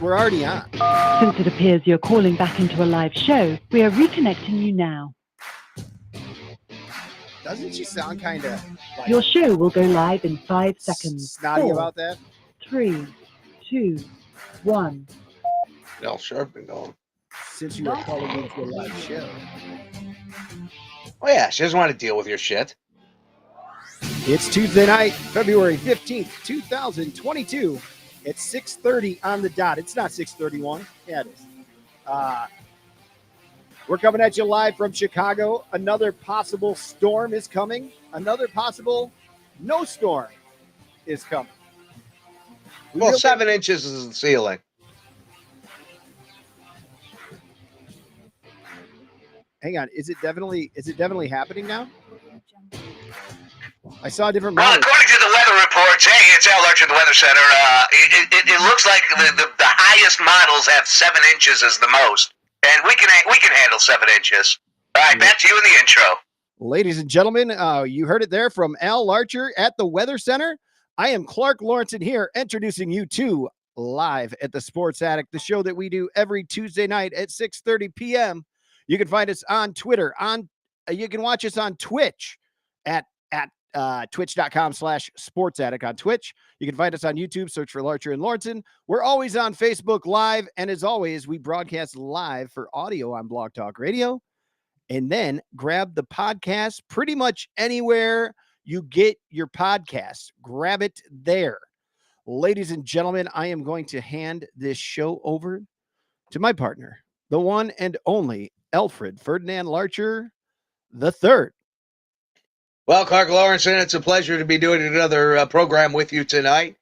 We're already on. Since it appears you're calling back into a live show, we are reconnecting you now. Doesn't she sound kind of like Your show will go live in 5 seconds. snotty 4, about that? 3, 2, 1. Al Sharpton going. Since you were calling into a live show. Oh, yeah. She doesn't want to deal with your shit. It's Tuesday night, February 15th, 2022. It's 6:30 on the dot. It's not 6:31. Yeah, it is. We're coming at you live from Chicago. Another possible storm is coming. Another possible no storm is coming. Well, 7 inches is the ceiling. Hang on. Is it definitely happening now? I saw a different Well, model. according to the weather reports, hey, it's Al Archer at the Weather Center. It looks like the highest models have 7 inches as the most, and we can handle 7 inches. All right, back to you in the intro. Ladies and gentlemen, you heard it there from Al Larcher at the Weather Center. I am Clark Lawrenson here, introducing you to Live at the Sports Attic, the show that we do every Tuesday night at 6:30 p.m. You can find us on Twitter. You can watch us on Twitch at twitch.com/sportsattic on Twitch. You can find us on YouTube. Search for Larcher and Lawrenson. We're always on Facebook Live, and as always, we broadcast live for audio on Blog Talk Radio. And then grab the podcast pretty much anywhere you get your podcasts. Grab it there. Ladies and gentlemen, I am going to hand this show over to my partner, the one and only Alfred Ferdinand Larcher III. Well, Clark Lawrenson, it's a pleasure to be doing another program with you tonight.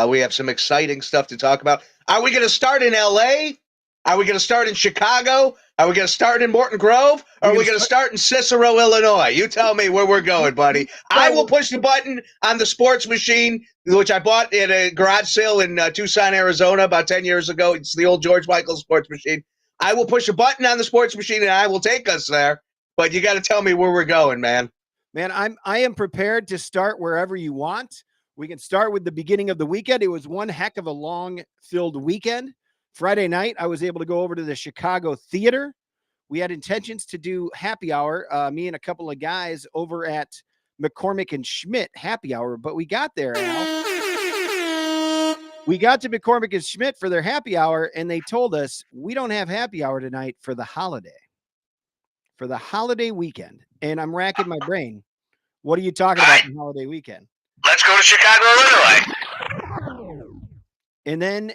We have some exciting stuff to talk about. Are we going to start in L.A.? Are we going to start in Chicago? Are we going to start in Morton Grove? Or are we going to start in Cicero, Illinois? You tell me where we're going, buddy. I will push the button on the sports machine, which I bought at a garage sale in Tucson, Arizona about 10 years ago. It's the old George Michael sports machine. I will push a button on the sports machine, and I will take us there. But you got to tell me where we're going, man. Man, I am prepared to start wherever you want. We can start with the beginning of the weekend. It was one heck of a long-filled weekend. Friday night, I was able to go over to the Chicago Theater. We had intentions to do happy hour, me and a couple of guys over at McCormick and Schmidt happy hour, but we got there, Al. We got to McCormick and Schmidt for their happy hour, and they told us we don't have happy hour tonight for the holiday weekend. And I'm racking my brain. What are you talking about in holiday weekend? Let's go to Chicago, Illinois. And then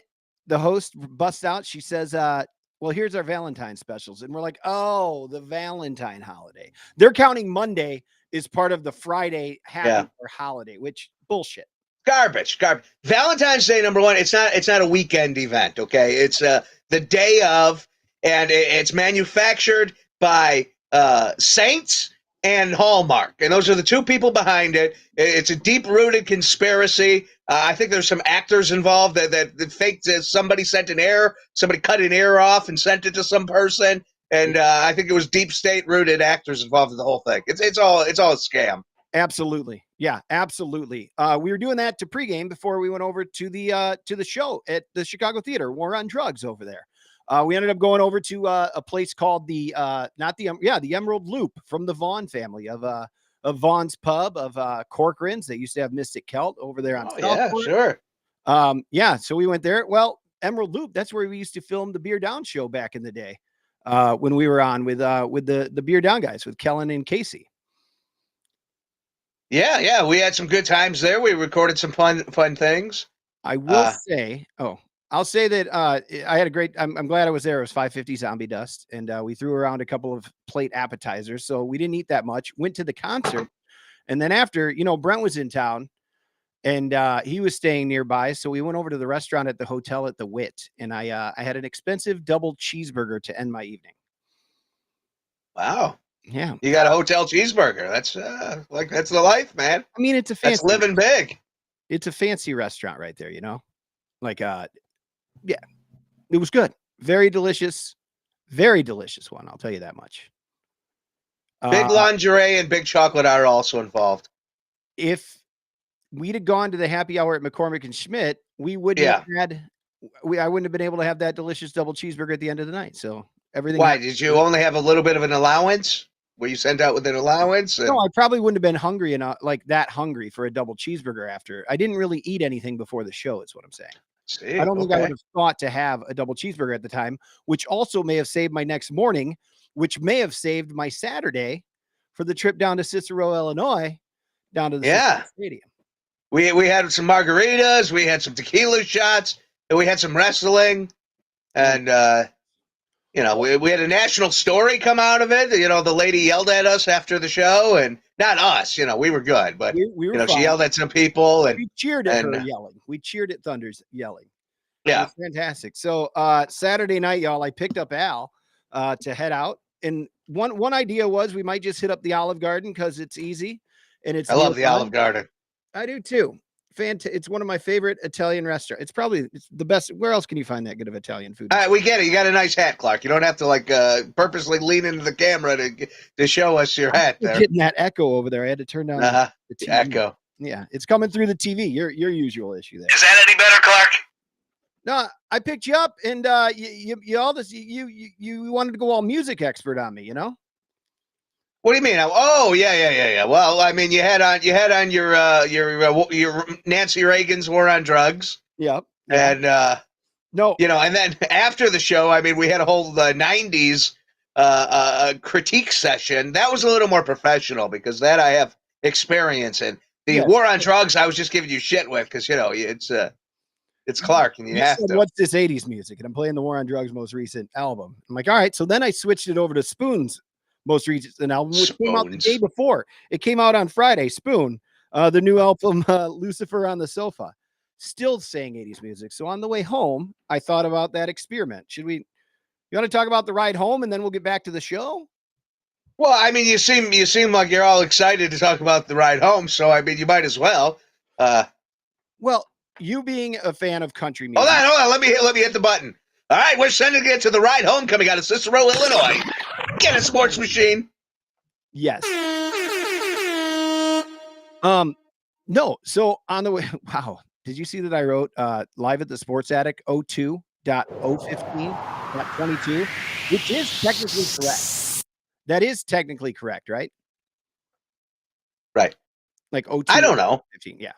the host busts out. She says, well, here's our Valentine specials. And we're like, oh, the Valentine holiday. They're counting Monday as part of the Friday happy or holiday, which bullshit. Garbage. Valentine's Day, number one, it's not a weekend event, okay? It's the day of, and it's manufactured by Saints and Hallmark, and those are the two people behind it. It's a deep-rooted conspiracy. I think there's some actors involved that faked somebody sent an ear, somebody cut an ear off and sent it to some person, and I think it was deep state-rooted actors involved in the whole thing. It's all a scam. Absolutely, yeah, absolutely. We were doing that to pregame before we went over to the show at the Chicago Theater. War on Drugs over there. We ended up going over to a place called the Emerald Loop from the Vaughn family of Vaughn's Pub of Corcoran's. They used to have Mystic Celt over there on Southport. Sure. So we went there. Well, Emerald Loop, that's where we used to film the Beer Down show back in the day when we were on with the Beer Down guys with Kellen and Casey. Yeah, we had some good times there. We recorded some fun things. I will say, I'll say that I had a great. I'm glad I was there. It was 550 Zombie Dust, and we threw around a couple of plate appetizers, so we didn't eat that much. Went to the concert, and then after, Brent was in town, and he was staying nearby, so we went over to the restaurant at the hotel at the Wit, and I had an expensive double cheeseburger to end my evening. Wow. Yeah, you got a hotel cheeseburger. That's that's the life, man. I mean, it's a fancy. That's living big. It's a fancy restaurant right there, yeah, it was good. Very delicious one. I'll tell you that much. Big lingerie and big chocolate are also involved. If we'd have gone to the happy hour at McCormick and Schmidt, we wouldn't have had I wouldn't have been able to have that delicious double cheeseburger at the end of the night. So everything. Why did you only have a little bit of an allowance? Were you sent out with an allowance? No, I probably wouldn't have been hungry enough, like that hungry for a double cheeseburger after. I didn't really eat anything before the show, is what I'm saying. See, I don't think I would have thought to have a double cheeseburger at the time, which also may have saved my next morning, which may have saved my Saturday for the trip down to Cicero, Illinois, down to the Cicero Stadium. We had some margaritas, we had some tequila shots, and we had some wrestling, and we had a national story come out of it. The lady yelled at us after the show, and not us. We were good, but we were fine. She yelled at some people, and we cheered at her yelling. We cheered at Thunder's yelling. Yeah, fantastic. So Saturday night, y'all, I picked up Al to head out, and one idea was we might just hit up the Olive Garden because it's easy, and I love the Olive Garden. I do too. It's one of my favorite Italian restaurants. It's the best. Where else can you find that good of Italian food? All right, we get it. You got a nice hat, Clark. You don't have to purposely lean into the camera to show us your hat there. Getting that echo over there. I had to turn down the TV. Echo. Yeah, it's coming through the TV. Your usual issue there. Is that any better, Clark? No, I picked you up, and you wanted to go all music expert on me, What do you mean? Oh, yeah. Well, I mean, you had on your Nancy Reagan's War on Drugs. Yep. And no, and then after the show, I mean, we had a whole 90s critique session. That was a little more professional because that I have experience in. The War on Drugs, I was just giving you shit with because it's Clark, and you have said, to. What's this 80s music? And I'm playing the War on Drugs most recent album. I'm like, all right. So then I switched it over to Spoon's most recent album, which came out the day before. It came out on Friday. Spoon, the new album, Lucifer on the Sofa. Still saying 80s music. So on the way home, I thought about that experiment. You want to talk about the ride home, and then we'll get back to the show? Well, I mean, you seem like you're all excited to talk about the ride home. So I mean, you might as well. Well, you being a fan of country music. Hold on. Let me hit the button. All right, we're sending it to the ride home coming out of Cicero, Illinois. Get a sports machine. Yes. No. So on the way, wow. Did you see that I wrote live at the Sports Attic 02.015.22, which is technically correct. That is technically correct, right? Right. Like 02. I don't know. 15. Yeah.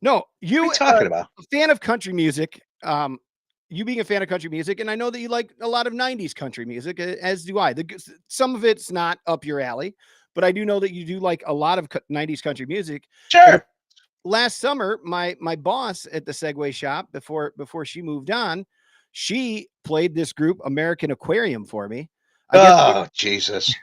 No, you what are you talking about? A fan of country music. You being a fan of country music, and I know that you like a lot of 90s country music, as do I. Some of it's not up your alley, but I do know that you do like a lot of 90s country music. Sure. Last summer, my boss at the Segway shop, before she moved on, she played this group, American Aquarium, for me. Jesus.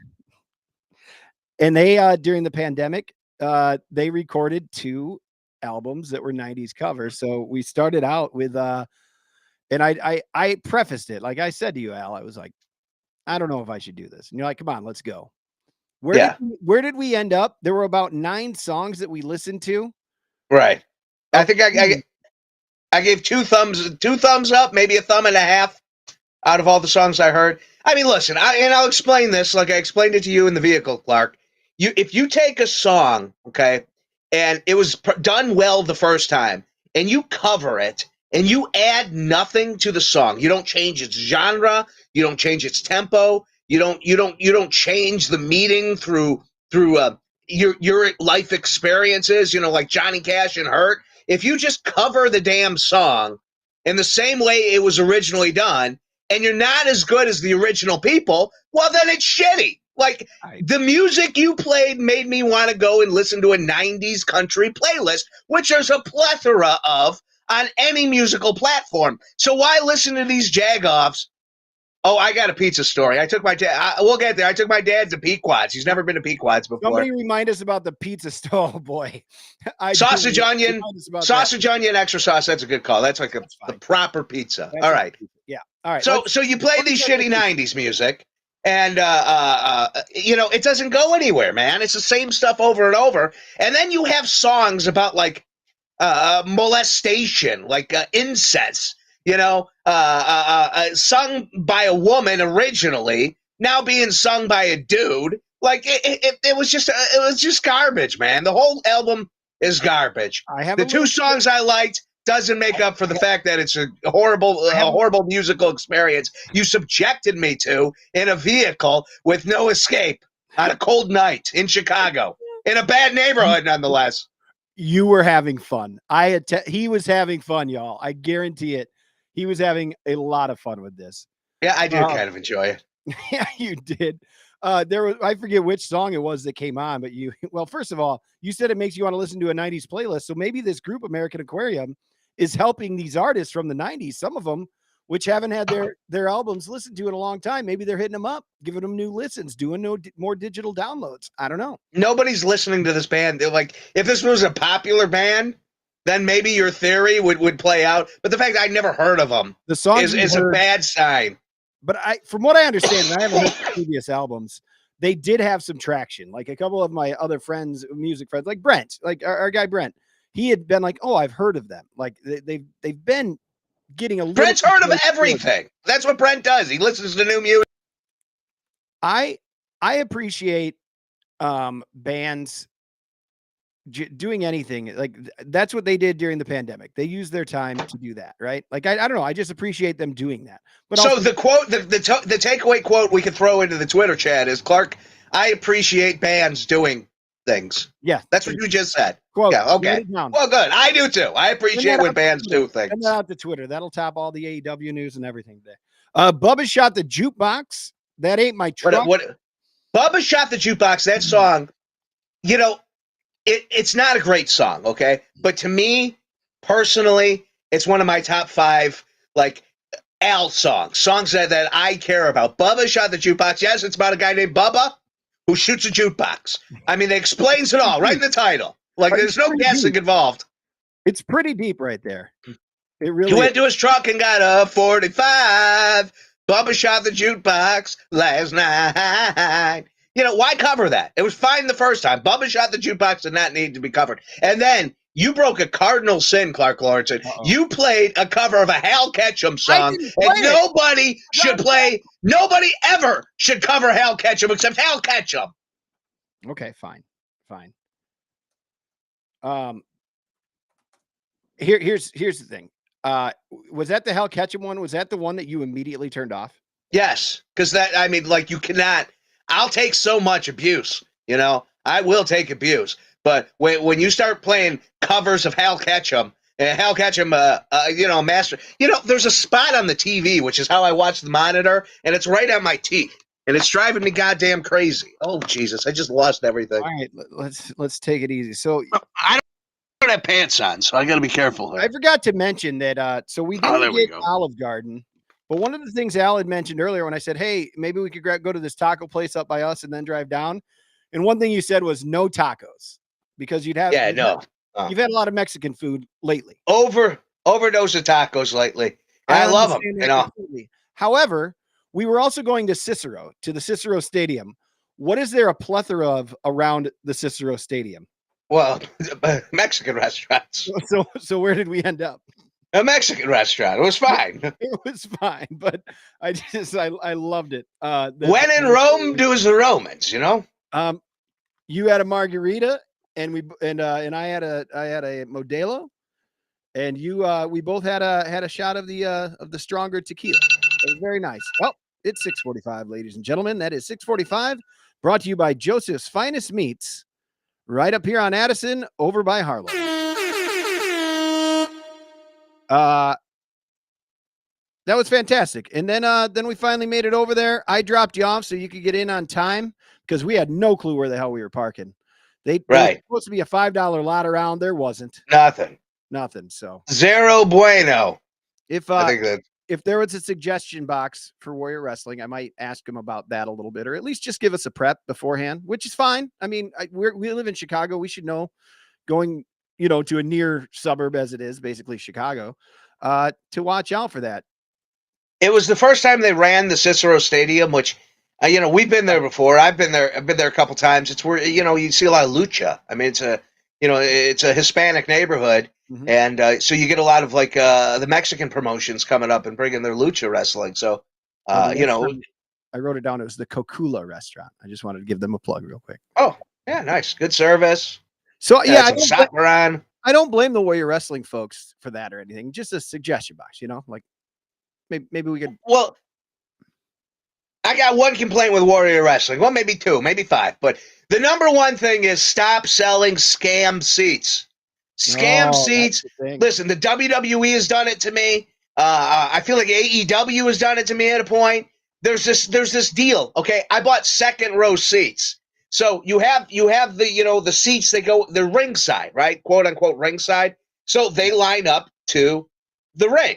And they, during the pandemic, they recorded 2 albums that were 90s covers. So we started out with, and I prefaced it. Like I said to you, Al, I was like, I don't know if I should do this. And you're like, come on, let's go. Where did we end up? There were about 9 songs that we listened to. Right. I think I gave 2 thumbs up, maybe a thumb and a half out of all the songs I heard. I mean, listen, I'll explain this like I explained it to you in the vehicle, Clark. If you take a song, okay, and it was done well the first time, and you cover it, and you add nothing to the song, you don't change its genre, you don't change its tempo, you don't change the meaning through your life experiences, like Johnny Cash and Hurt. If you just cover the damn song in the same way it was originally done, and you're not as good as the original people, well, then it's shitty. Like, the music you played made me want to go and listen to a 90s country playlist, which there's a plethora of on any musical platform. So why listen to these jagoffs? Oh, I got a pizza story. I took my dad. We'll get there. I took my dad to Pequod's. He's never been to Pequod's before. Somebody remind us about the pizza store. Oh boy, sausage onion extra sauce. That's a good call. That's like the proper pizza. All right. Yeah. All right. So you play these shitty 90s music, and it doesn't go anywhere, man. It's the same stuff over and over. And then you have songs about like molestation, like incest. Sung by a woman originally, now being sung by a dude. Like it was just garbage, man. The whole album is garbage. The 2 songs I liked, doesn't make up for the fact that it's a horrible musical experience you subjected me to in a vehicle with no escape on a cold night in Chicago, in a bad neighborhood, nonetheless. You were having fun. He was having fun, y'all. I guarantee it. He was having a lot of fun with this. Yeah, I did kind of enjoy it. Yeah, you did. I forget which song it was that came on, but well, first of all, you said it makes you want to listen to a 90s playlist. So maybe this group, American Aquarium, is helping these artists from the 90s, some of them, which haven't had their albums listened to in a long time. Maybe they're hitting them up, giving them new listens, doing more digital downloads. I don't know. Nobody's listening to this band. They're like, if this was a popular band, then maybe your theory would play out. But the fact that I never heard of them is a bad sign. But from what I understand, and I haven't heard the previous albums, they did have some traction. Like a couple of my other friends, music friends, like Brent, like our guy Brent, he had been like, "Oh, I've heard of them." Like they've been getting a little. Brent's heard of everything. That's what Brent does. He listens to new music. I appreciate bands doing anything. Like that's what they did during the pandemic. They used their time to do that, right? Like I don't know. I just appreciate them doing that. But so also, the quote, the takeaway quote we could throw into the Twitter chat is, Clark, I appreciate bands doing things. Yeah, that's what you just said. Quote, yeah, okay. Well, good. I do too. I appreciate when bands do things. Send that out to Twitter. That'll top all the AEW news and everything today. Bubba Shot the Jukebox. That ain't my truck. What Bubba Shot the Jukebox, that song, it's not a great song, okay? But to me, personally, it's one of my top 5, like, Al songs that I care about. Bubba Shot the Jukebox. Yes, it's about a guy named Bubba who shoots a jukebox. I mean, it explains it all right in the title. Like, there's no guessing involved. It's pretty deep right there. It really. He went to his truck and got a 45. Bubba shot the jukebox last night. Why cover that? It was fine the first time. Bubba Shot the Jukebox did not need to be covered. And then you broke a cardinal sin, Clark Lawrence. You played a cover of a Hal Ketchum song, and nobody ever should cover Hal Ketchum except Hal Ketchum. Okay, fine. Here's the thing. Was that the Hal Ketchum one? Was that the one that you immediately turned off? Yes, because you cannot. I'll take so much abuse, I will take abuse. But when you start playing covers of Hal Ketchum, master, there's a spot on the TV, which is how I watch the monitor, and it's right on my teeth, and it's driving me goddamn crazy. Oh, Jesus, I just lost everything. All right, let's take it easy. So I don't have pants on, so I got to be careful here. I forgot to mention that, so we didn't get Olive Garden. But one of the things Al had mentioned earlier when I said, hey, maybe we could go to this taco place up by us and then drive down. And one thing you said was no tacos because you've had a lot of Mexican food lately. Overdose of tacos lately. And I love them. Completely. However, we were also going to the Cicero Stadium. What is there a plethora of around the Cicero Stadium? Well, Mexican restaurants. So where did we end up? A Mexican restaurant. It was fine. It was fine, but I loved it. When in Rome, do as the Romans. You had a margarita, and I had a Modelo, and we both had a shot of the stronger tequila. It was very nice. Well, it's 6:45, ladies and gentlemen. That is 6:45. Brought to you by Joseph's Finest Meats, right up here on Addison, over by Harlem. That was fantastic. And then we finally made it over there. I dropped you off so you could get in on time because we had no clue where the hell we were parking. They were supposed to be a $5 lot around. There wasn't nothing. So zero bueno. If there was a suggestion box for Warrior Wrestling, I might ask them about that a little bit, or at least just give us a prep beforehand, which is fine. I mean, we live in Chicago. We should know going, to a near suburb as it is, basically Chicago, to watch out for that. It was the first time they ran the Cicero Stadium, which, we've been there before. I've been there a couple times. It's where, you see a lot of lucha. I mean, it's a Hispanic neighborhood. Mm-hmm. And so you get a lot of the Mexican promotions coming up and bringing their lucha wrestling. So, I wrote it down. It was the Cocula restaurant. I just wanted to give them a plug real quick. Oh, yeah. Nice. Good service. So, yeah, I don't blame the Warrior Wrestling folks for that or anything. Just a suggestion box, like maybe we could. Well, I got one complaint with Warrior Wrestling. Well, maybe two, maybe five. But the number one thing is stop selling scam seats. Scam seats. Listen, the WWE has done it to me. I feel like AEW has done it to me at a point. There's this deal. Okay, I bought second row seats. So you have the the seats that go, they're ringside, right? Quote unquote ringside. So they line up to the ring.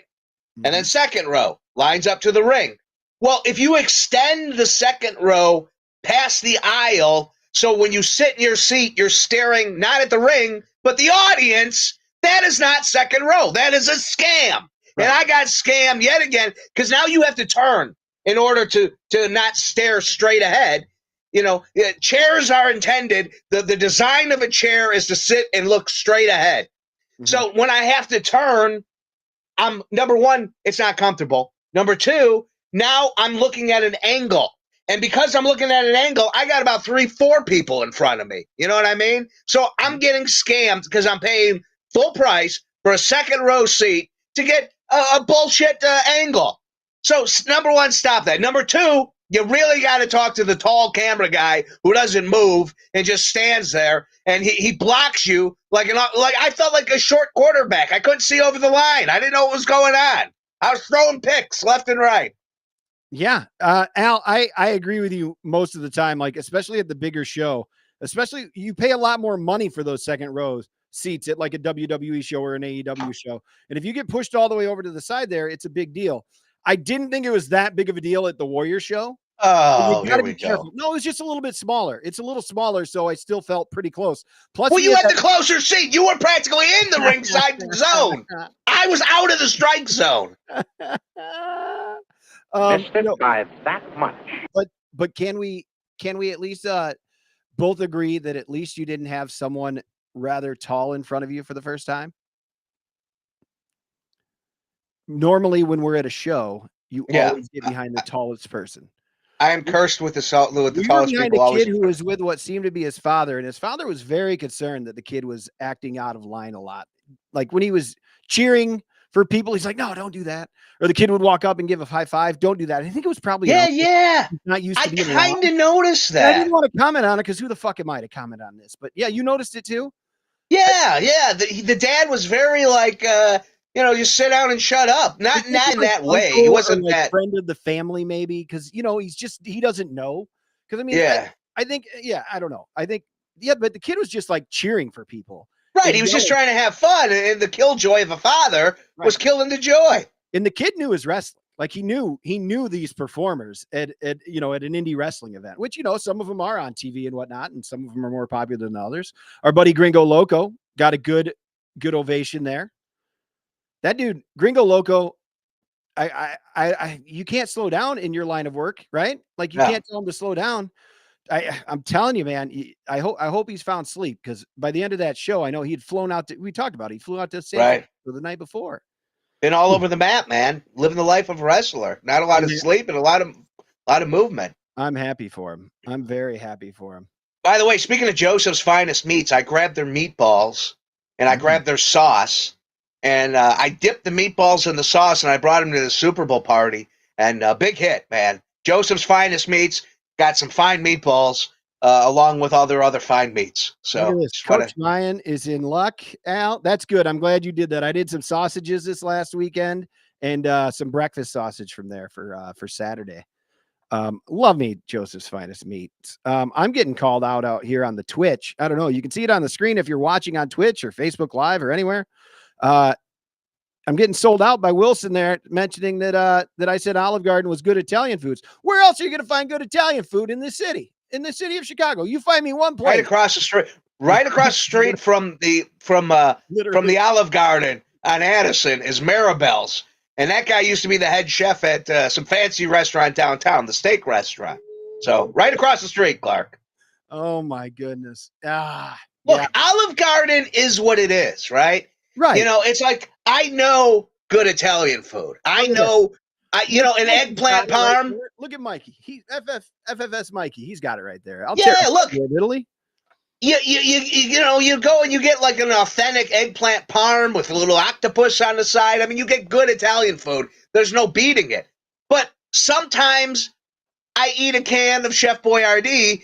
And then second row lines up to the ring. Well, if you extend the second row past the aisle, so when you sit in your seat, you're staring not at the ring, but the audience, that is not second row. That is a scam. Right. And I got scammed yet again because now you have to turn in order to not stare straight ahead. Chairs are intended, the design of a chair is to sit and look straight ahead. Mm-hmm. So when I have to turn, number one, it's not comfortable. Number two, now I'm looking at an angle. And because I'm looking at an angle, I got about 3-4 people in front of me. You know what I mean? So I'm getting scammed because I'm paying full price for a second row seat to get a bullshit angle. So number one, stop that. Number two, you really got to talk to the tall camera guy who doesn't move and just stands there, and he blocks you like I felt like a short quarterback. I couldn't see over the line. I didn't know what was going on. I was throwing picks left and right. Yeah, Al, I agree with you most of the time, like especially at the bigger show, especially you pay a lot more money for those second rows seats at like a WWE show or an AEW show. And if you get pushed all the way over to the side there, it's a big deal. I didn't think it was that big of a deal at the Warrior show. Oh, here we go. No, it was just a little bit smaller. It's a little smaller, so I still felt pretty close. Plus, well, you had the closer seat. You were practically in the ringside zone. I was out of the strike zone. Missed it by that much. But can we at least both agree that at least you didn't have someone rather tall in front of you for the first time? Normally, when we're at a show, you always get behind the tallest person. I am cursed with the tallest behind people. A kid who was with what seemed to be his father, and his father was very concerned that the kid was acting out of line a lot. Like when he was cheering for people, he's like, "No, don't do that." Or the kid would walk up and give a high five. Don't do that. I think it was probably not used to being around. I kind of noticed that. I didn't want to comment on it because who the fuck am I to comment on this? But yeah, you noticed it too. Yeah. The dad was very like, just sit down and shut up. Not in that way. He wasn't like that friend of the family, maybe because he doesn't know. Because I mean, I think I don't know. I think but the kid was just like cheering for people. Right, he was just trying to have fun, and the killjoy of a father was killing the joy. And the kid knew his wrestling. Like he knew these performers at an indie wrestling event, which, some of them are on TV and whatnot, and some of them are more popular than others. Our buddy Gringo Loco got a good ovation there. That dude, Gringo Loco, you can't slow down in your line of work, right? Like you can't tell him to slow down. I'm telling you, man, I hope he's found sleep, because by the end of that show, I know he'd flown out we talked about it. He flew out to San Francisco the night before. Been all over the map, man. Living the life of a wrestler. Not a lot of sleep and a lot of movement. I'm happy for him. I'm very happy for him. By the way, speaking of Joseph's Finest Meats, I grabbed their meatballs and I grabbed their sauce, and I dipped the meatballs in the sauce, and I brought them to the Super Bowl party, and big hit, man. Joseph's Finest Meats got some fine meatballs along with all their other fine meats. So Coach Ryan is in luck, Al. That's good. I'm glad you did that. I did some sausages this last weekend and some breakfast sausage from there for Saturday. Love me Joseph's Finest Meats. I'm getting called out here on the Twitch. I don't know. You can see it on the screen if you're watching on Twitch or Facebook Live or anywhere. I'm getting sold out by Wilson there, mentioning that I said Olive Garden was good Italian foods. Where else are you going to find good Italian food in this city? In the city of Chicago, you find me one place right across the street from the Olive Garden on Addison is Maribel's, and that guy used to be the head chef at some fancy restaurant downtown, the steak restaurant. So right across the street, Clark. Oh my goodness! Look, Olive Garden is what it is, right? Right. It's like I know good Italian food. I know. An eggplant parm. Look at Mikey. He FFS Mikey. He's got it right there. Look, Italy. you go and you get like an authentic eggplant parm with a little octopus on the side. I mean, you get good Italian food. There's no beating it. But sometimes I eat a can of Chef Boyardee,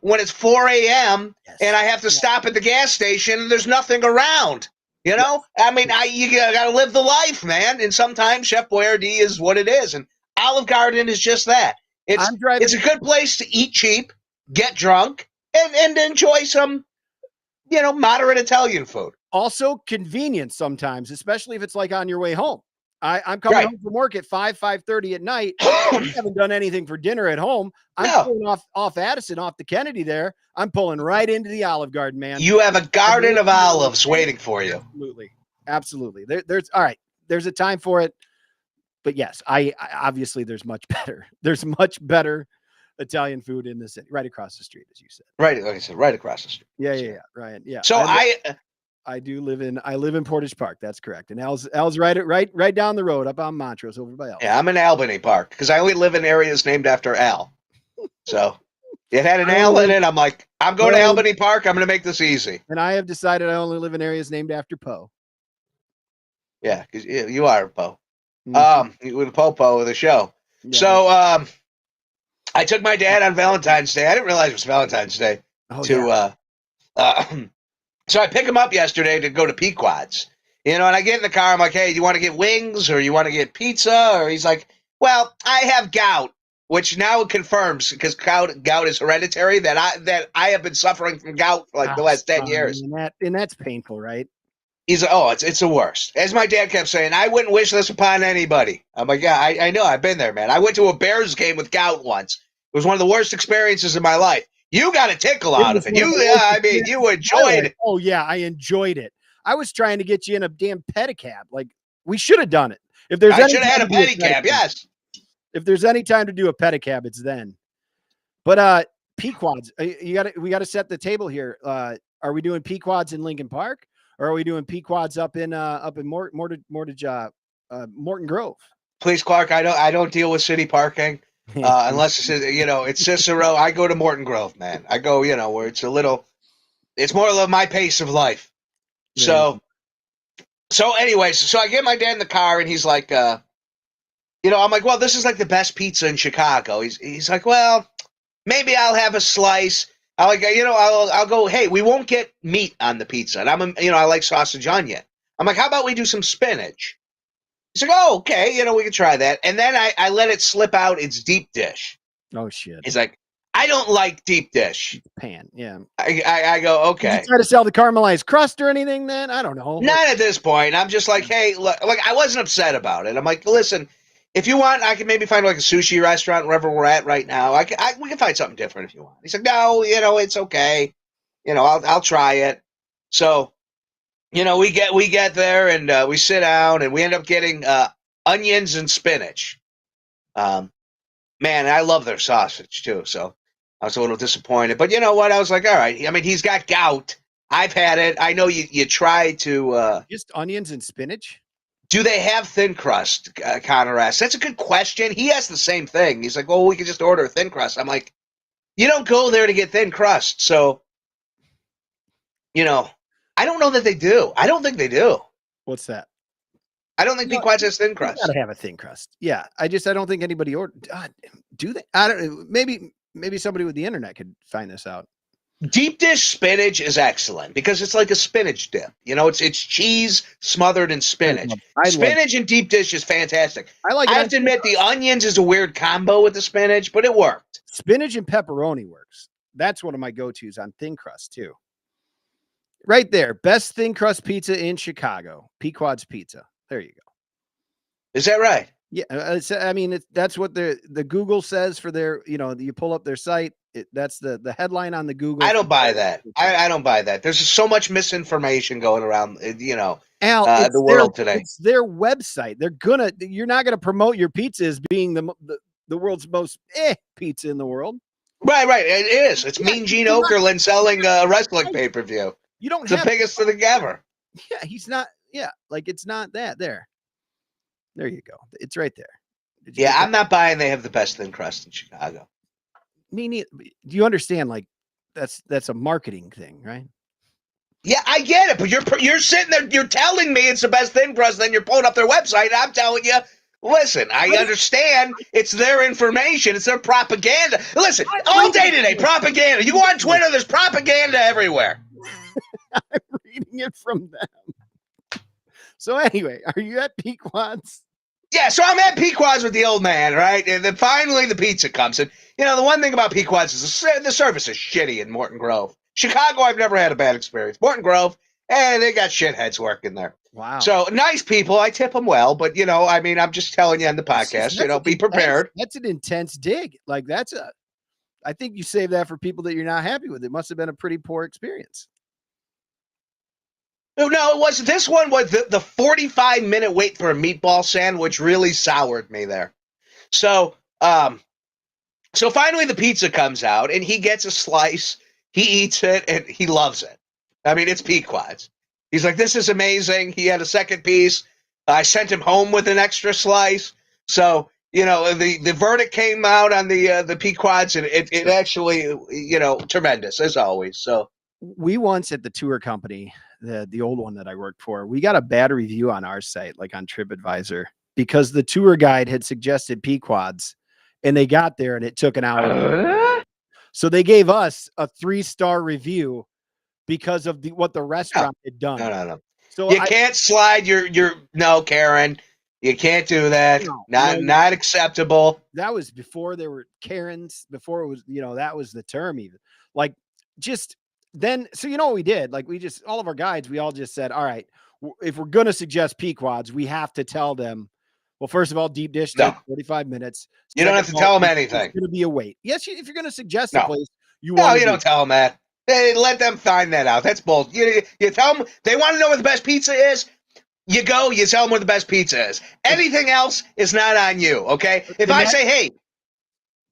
when it's 4 a.m. and I have to stop at the gas station and there's nothing around. I mean, you got to live the life, man. And sometimes Chef Boyardee is what it is. And Olive Garden is just that. It's a good place to eat cheap, get drunk, and enjoy some, moderate Italian food. Also convenient sometimes, especially if it's like on your way home. I'm coming home from work at 5:30 at night. I haven't done anything for dinner at home. I'm pulling off Addison, off the Kennedy there. I'm pulling right into the Olive Garden, man. You have a garden of olives waiting for you. Absolutely. There's all right. There's a time for it. But yes, I obviously there's much better Italian food in the city, right across the street, as you said. Right, like I said, right across the street. Yeah, right. Yeah. So I live in Portage Park. That's correct. And Al's right down the road up on Montrose over by Al. Yeah, I'm in Albany Park because I only live in areas named after Al. So it had an Al in it. I'm like, I'm going to Albany Park. I'm going to make this easy. And I have decided I only live in areas named after Poe. Yeah, because you are Poe. With Popo of the show. Yeah. So I took my dad on Valentine's Day. I didn't realize it was Valentine's Day. So I pick him up yesterday to go to Pequod's. And I get in the car. I'm like, hey, do you want to get wings or you want to get pizza? Or he's like, well, I have gout, which now confirms because gout is hereditary that I have been suffering from gout for like the last 10 years. And that's painful, right? He's like, oh, it's the worst. As my dad kept saying, I wouldn't wish this upon anybody. I'm like, yeah, I know. I've been there, man. I went to a Bears game with gout once. It was one of the worst experiences of my life. You got a tickle out of it. You enjoyed it. Oh, yeah, I enjoyed it. I was trying to get you in a damn pedicab. Like, we should have done it. I should have had a pedicab, yes. If there's any time to do a pedicab, it's then. But Pequod's, we got to set the table here. Are we doing Pequod's in Lincoln Park? Or are we doing Pequod's up in Morton Grove? Please, Clark, I don't deal with city parking unless it's Cicero. I go to Morton Grove, man. I go, where it's more of my pace of life. Yeah. So anyways, so I get my dad in the car and he's like, I'm like, well, this is like the best pizza in Chicago. He's like, well, maybe I'll have a slice. I'll go, hey, we won't get meat on the pizza. And I like sausage onion. I'm like, how about we do some spinach? He's like, oh, okay, we can try that. And then I let it slip out. It's deep dish. Oh, shit. He's like, I don't like deep dish. Pan, yeah. I go, okay. Did you try to sell the caramelized crust or anything then? I don't know. Not at this point. I'm just like, hey, look, I wasn't upset about it. I'm like, listen, if you want, I can maybe find like a sushi restaurant wherever we're at right now. We can find something different if you want. He's like, no, it's okay. I'll try it. So, we get there and we sit down and we end up getting onions and spinach. Man, I love their sausage too. So I was a little disappointed, but you know what? I was like, all right. I mean, he's got gout. I've had it. I know you try to just onions and spinach. Do they have thin crust? Connor asks. That's a good question. He asked the same thing. He's like, well, we could just order a thin crust. I'm like, you don't go there to get thin crust. So, I don't know that they do. I don't think they do. What's that? I don't think Pequod's has thin crust. You gotta have a thin crust. Yeah. I don't think anybody ordered. Do they? I don't know. Maybe somebody with the internet could find this out. Deep dish spinach is excellent because it's like a spinach dip. It's cheese smothered in spinach. Spinach and deep dish is fantastic. I have to admit the onions is a weird combo with the spinach, but it worked. Spinach and pepperoni works. That's one of my go-tos on thin crust too. Right there. Best thin crust pizza in Chicago. Pequod's Pizza. There you go. Is that right? Yeah. That's what the Google says for their, you pull up their site. That's the headline on the Google. I don't buy that. I don't buy that. There's just so much misinformation going around, Al, the world today. It's their website. You're not gonna promote your pizza as being the world's most pizza in the world. Right. It is. It's Mean Gene Okerlund selling a wrestling pay-per-view. You don't it's have the biggest thing ever. Yeah, he's not. Yeah, like it's not that. There you go. It's right there. I'm not buying they have the best thin crust in Chicago. Me neither. Do you understand? Like, that's a marketing thing, right? Yeah, I get it, but you're sitting there, you're telling me it's the best thing for us, then you're pulling up their website, and I'm telling you, listen, I understand it's their information, it's their propaganda. Listen, all day today, propaganda. You go on Twitter, there's propaganda everywhere. I'm reading it from them. So anyway, are you at Pequod's? Yeah, so I'm at Pequod's with the old man, right? And then finally the pizza comes. And, you know, the one thing about Pequod's is the service is shitty in Morton Grove. Chicago, I've never had a bad experience. Morton Grove, they got shitheads working there. Wow. So nice people. I tip them well. But, you know, I mean, I'm just telling you on the podcast, you know, be prepared. That's an intense dig. Like, I think you save that for people that you're not happy with. It must have been a pretty poor experience. No, it wasn't. This one was the 45-minute wait for a meatball sandwich really soured me there. So, so finally the pizza comes out and he gets a slice. He eats it and he loves it. I mean, it's Pequod's. He's like, this is amazing. He had a second piece. I sent him home with an extra slice. So, you know, the verdict came out on the Pequod's, and it actually, you know, tremendous as always. So we once at the tour company, the old one that I worked for, we got a bad review on our site, like on TripAdvisor, because the tour guide had suggested Pequod's, and they got there and it took an hour. So they gave us a 3-star review because of what the restaurant had done. No. So you can't slide no, Karen. You can't do that. Not acceptable. That was before there were Karens, before it was, you know, that was the term even. Like, just then, so you know what we did? Like, all of our guides, we all just said, all right, if we're going to suggest Pequod's, we have to tell them, well, first of all, deep dish takes 45 minutes. You don't have to tell them anything. It's going to be a wait. Yes, if you're going to suggest a place, you don't tell them that. Hey, let them find that out. That's bullshit. You tell them they want to know where the best pizza is. You go, you tell them where the best pizza is. Anything else is not on you, okay? If I say, hey,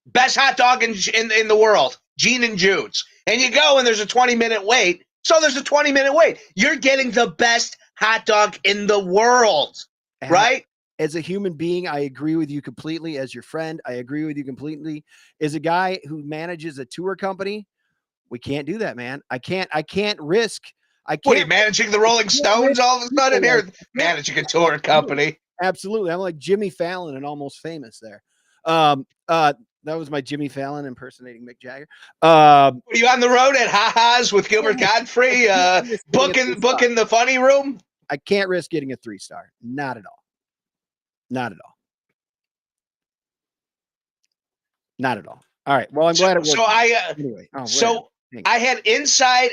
best hot dog in the world, Gene and Jude's, and you go and there's a 20-minute wait, so there's a 20-minute wait. You're getting the best hot dog in the world, right? As a human being, I agree with you completely. As your friend, I agree with you completely. As a guy who manages a tour company, we can't do that, man. I can't risk. What are you managing the Rolling Stones all of a sudden here? Managing a tour company. Absolutely. I'm like Jimmy Fallon and Almost Famous there. That was my Jimmy Fallon impersonating Mick Jagger. Were you on the road at Ha-Ha's with Gilbert Godfrey, booking the funny room? I can't risk getting a 3-star. Not at all. Not at all. Not at all. All right. Well, I'm glad it worked. I had inside.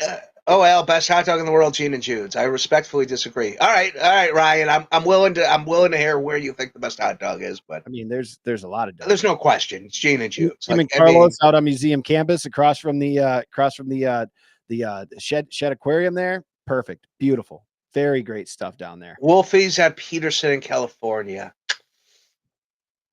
Best hot dog in the world, Gene and Jude's. I respectfully disagree. All right, Ryan. I'm willing to hear where you think the best hot dog is, but I mean, there's a lot of dogs. There's no question. It's Gene and Jude's. Tim and Carlos out on Museum Campus, across from the Shed Aquarium there. Perfect, beautiful, very great stuff down there. Wolfie's at Peterson in California.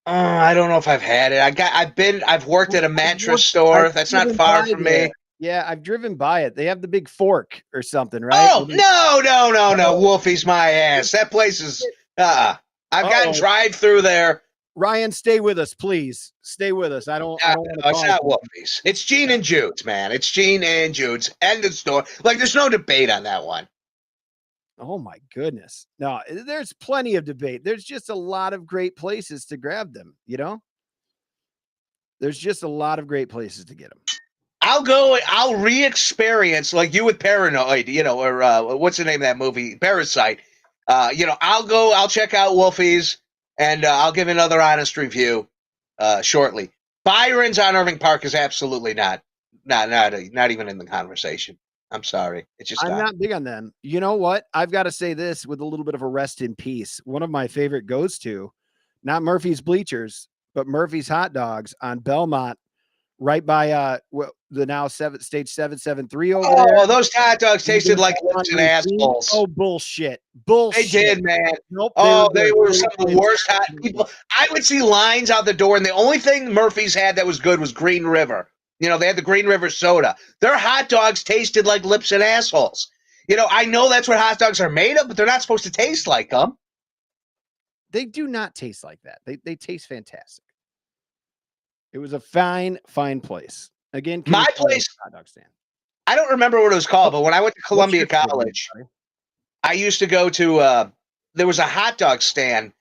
I don't know if I've had it. I've worked at a mattress store. That's not far from me. Yeah, I've driven by it. They have the big fork or something, right? Oh, no. Wolfie's my ass. That place is, I've got to drive through there. Ryan, stay with us, please. Stay with us. I don't it's not Wolfie's. It's Gene and Jude's, man. It's Gene and Jude's. End of story. Like, there's no debate on that one. Oh, my goodness. No, there's plenty of debate. There's just a lot of great places to grab them, you know? There's just a lot of great places to get them. I'll re-experience, like you with Paranoid, you know, or what's the name of that movie? Parasite. I'll check out Wolfie's, and I'll give another honest review shortly. Byron's on Irving Park is absolutely not even in the conversation. I'm sorry. It's just I'm not big on them. You know what? I've got to say this with a little bit of a rest in peace. One of my favorite goes to, not Murphy's Bleachers, but Murphy's Hot Dogs on Belmont, right by the now stage 773 over there. Oh, those hot dogs tasted like lips and assholes. Oh, bullshit. Bullshit. They did, man. Nope. They were some of the worst hot people. I would see lines out the door, and the only thing Murphy's had that was good was Green River. You know, they had the Green River soda. Their hot dogs tasted like lips and assholes. You know, I know that's what hot dogs are made of, but they're not supposed to taste like them. They do not taste like that. They taste fantastic. It was a fine place. Again, my place, hot dog stand. I don't remember what it was called, but when I went to What's Columbia your favorite, College, buddy? I used to go to. There was a hot dog stand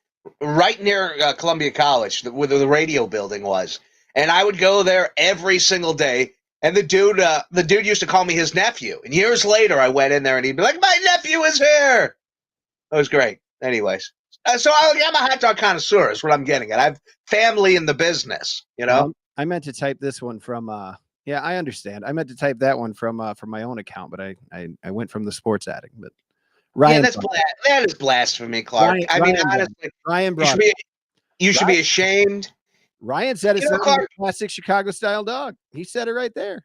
right near Columbia College, where the radio building was, and I would go there every single day. And the dude used to call me his nephew. And years later, I went in there, and he'd be like, "My nephew is here." It was great. Anyways, so I'm a hot dog connoisseur. Is what I'm getting at. I've family in the business. You know. I meant to type this one from. Yeah, I understand. I meant to type that one from my own account, but I went from the Sports Addict. But Ryan, Yeah, that is blasphemy, Clark. I mean, honestly, Ryan you should brought. be ashamed. Ryan said it's You know, not Clark- a classic Chicago style dog. He said it right there.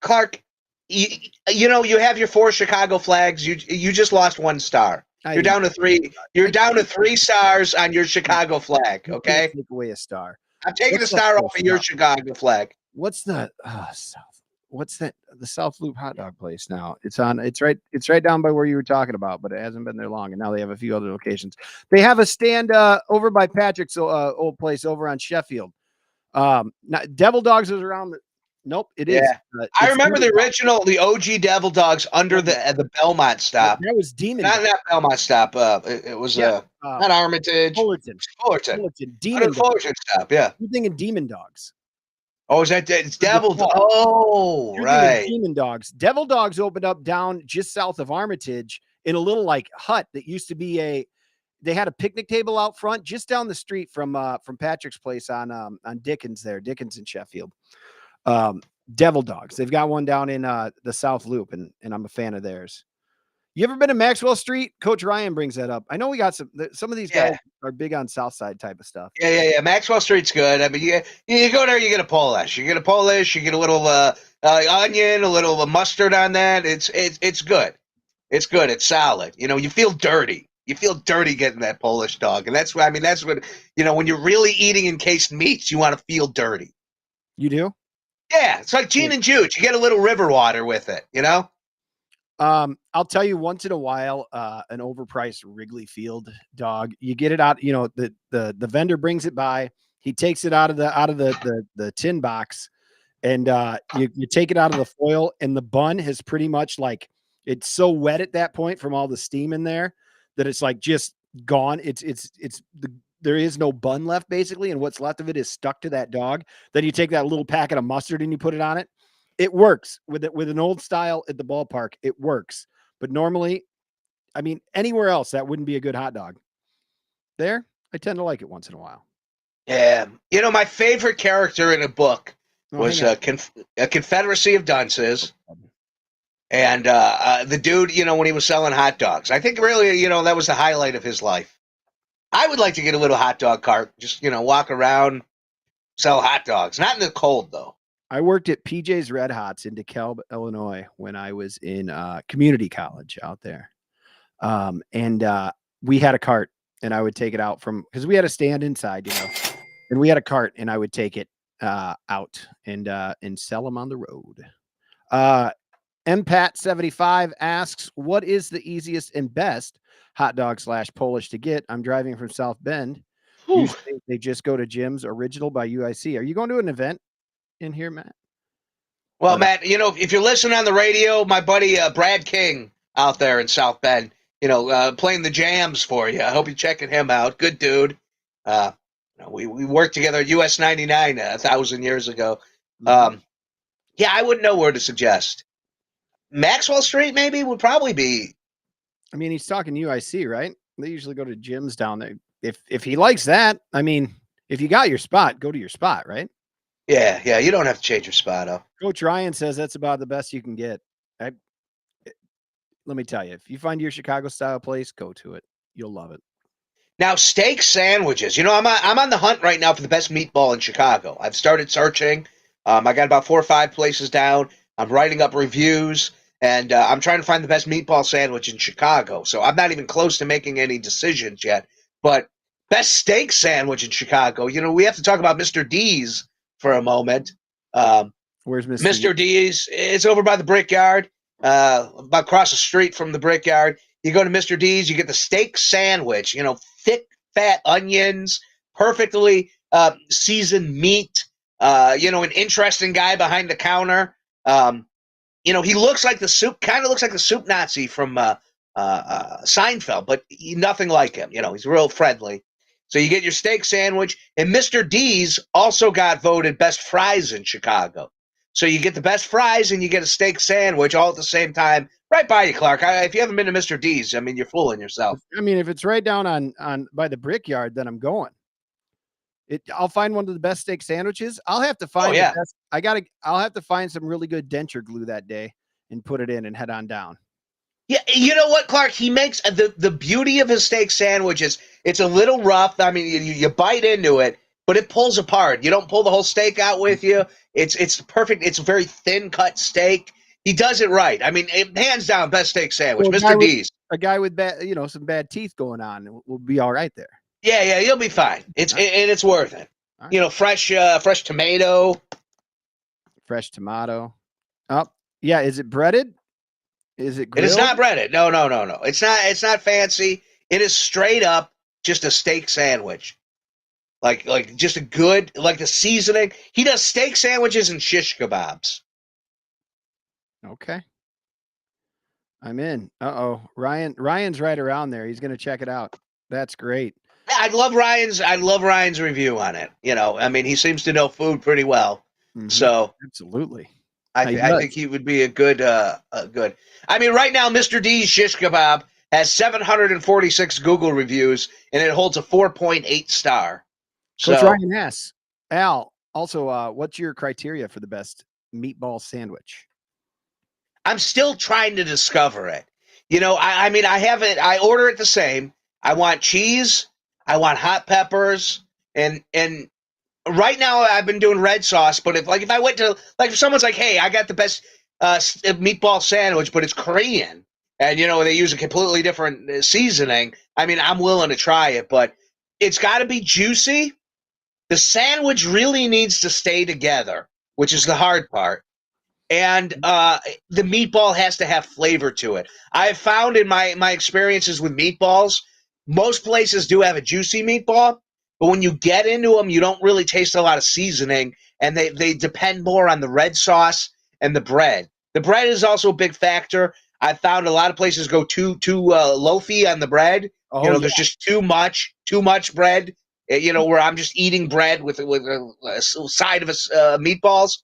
Clark, you have your 4 Chicago flags. You just lost 1 star. You're down to 3. You're down to 3 stars on your Chicago flag. You Okay, can't take away a star. I'm taking What's a that star place off of your now? Chicago flag. What's the South? What's that? The South Loop hot dog place now. It's right down by where you were talking about, but it hasn't been there long. And now they have a few other locations. They have a stand over by Patrick's old place over on Sheffield. Devil Dogs is around. Nope, it is. I remember the original, the OG Devil Dogs under the Belmont stop. That was Demon. Not that Belmont stop. It was not Armitage. Fullerton. Demon Dogs. Fullerton stop. Yeah. You're thinking Demon Dogs. Oh, is that it's Devil? Oh, You're right. thinking Demon Dogs. Devil Dogs opened up down just south of Armitage in a little like hut that used to be they had a picnic table out front just down the street from Patrick's place on Dickens in Sheffield. Devil Dogs. They've got one down in the South Loop, and I'm a fan of theirs. You ever been to Maxwell Street? Coach Ryan brings that up. I know we got some of these guys are big on South Side type of stuff. Yeah. Maxwell Street's good. I mean, you go there, you get a Polish. You get a little onion, a little mustard on that. It's good. It's good. It's solid. You feel dirty. You feel dirty getting that Polish dog, and that's what when you're really eating encased meats, you want to feel dirty. You do? Yeah, it's like Gene and Jude. You get a little river water with it, I'll tell you, once in a while, an overpriced Wrigley Field dog, you get it out, the vendor brings it by, he takes it out of the tin box, and you take it out of the foil, and the bun has pretty much like, it's so wet at that point from all the steam in there that it's like just gone. There is no bun left basically, and what's left of it is stuck to that dog. Then you take that little packet of mustard and you put it on it. It works with an old style at the ballpark. It works, but normally, I mean, anywhere else that wouldn't be a good hot dog. There, I tend to like it once in a while. Yeah, my favorite character in a book was a Confederacy of Dunces, and the dude, when he was selling hot dogs. I think really, that was the highlight of his life. I would like to get a little hot dog cart, just walk around, sell hot dogs. Not in the cold though. I worked at PJ's Red Hots in DeKalb, Illinois, when I was in community college out there. And we had a cart, and I would take it out because we had a stand inside, and we had a cart, and I would take it out and sell them on the road. MPAT75 asks, what is the easiest and best hot dog / Polish to get? I'm driving from South Bend. Usually they just go to Jim's Original by UIC. Are you going to an event in here, Matt? Well, Matt, if you're listening on the radio, my buddy Brad King out there in South Bend, playing the jams for you. I hope you're checking him out. Good dude. We worked together at US 99 1,000 years ago. Yeah, I wouldn't know where to suggest. Maxwell Street maybe would probably be. I mean, he's talking UIC, right? They usually go to gyms down there. If he likes that, I mean, if you got your spot, go to your spot, right? Yeah, you don't have to change your spot up. Coach Ryan says that's about the best you can get. Let me tell you, if you find your Chicago style place, go to it. You'll love it. Now, steak sandwiches. I'm on the hunt right now for the best meatball in Chicago. I've started searching. I got about 4 or 5 places down. I'm writing up reviews, and I'm trying to find the best meatball sandwich in Chicago. So I'm not even close to making any decisions yet. But best steak sandwich in Chicago. We have to talk about Mr. D's for a moment. Where's Mr. D's? It's over by the Brickyard, about across the street from the Brickyard. You go to Mr. D's, you get the steak sandwich, thick, fat onions, perfectly seasoned meat, an interesting guy behind the counter. he looks like kind of looks like the soup Nazi from Seinfeld, but nothing like him. He's real friendly. So you get your steak sandwich, and Mr. D's also got voted best fries in Chicago. So you get the best fries and you get a steak sandwich all at the same time, right by you, Clark. If you haven't been to Mr. D's, I mean, you're fooling yourself. I mean, if it's right down on by the Brickyard, then I'm going. I'll find one of the best steak sandwiches. I'll have to find the best. I'll have to find some really good denture glue that day and put it in and head on down. Yeah, you know what, Clark? He makes the beauty of his steak sandwiches. It's a little rough. I mean, you bite into it, but it pulls apart. You don't pull the whole steak out with you. It's perfect. It's a very thin cut steak. He does it right. I mean, hands down, best steak sandwich, Mr. D's. A guy with bad, some bad teeth going on will be all right there. Yeah, you'll be fine. It's worth it. Right. Fresh tomato. Fresh tomato. Oh, yeah. Is it breaded? Is it grilled? It is not breaded. No. It's not fancy. It is straight up just a steak sandwich. Like just a good, like the seasoning. He does steak sandwiches and shish kebabs. Okay. I'm in. Ryan's right around there. He's going to check it out. That's great. I love Ryan's review on it. I mean, he seems to know food pretty well. Mm-hmm. So absolutely. I think he would be a good. I mean, right now, Mr. D's shish kebab has 746 Google reviews, and it holds a 4.8 star. Coach Ryan asks, Al, also, what's your criteria for the best meatball sandwich? I'm still trying to discover it. I mean, I have it. I order it the same. I want cheese. I want hot peppers, and right now I've been doing red sauce. But if I went to if someone's like, hey, I got the best meatball sandwich, but it's Korean, and they use a completely different seasoning. I mean, I'm willing to try it, but it's got to be juicy. The sandwich really needs to stay together, which is the hard part. And the meatball has to have flavor to it. I've found in my experiences with meatballs, most places do have a juicy meatball, but when you get into them, you don't really taste a lot of seasoning, and they depend more on the red sauce and the bread. The bread is also a big factor. I found a lot of places go too loafy on the bread. There's just too much bread. Where I'm just eating bread with a side of meatballs.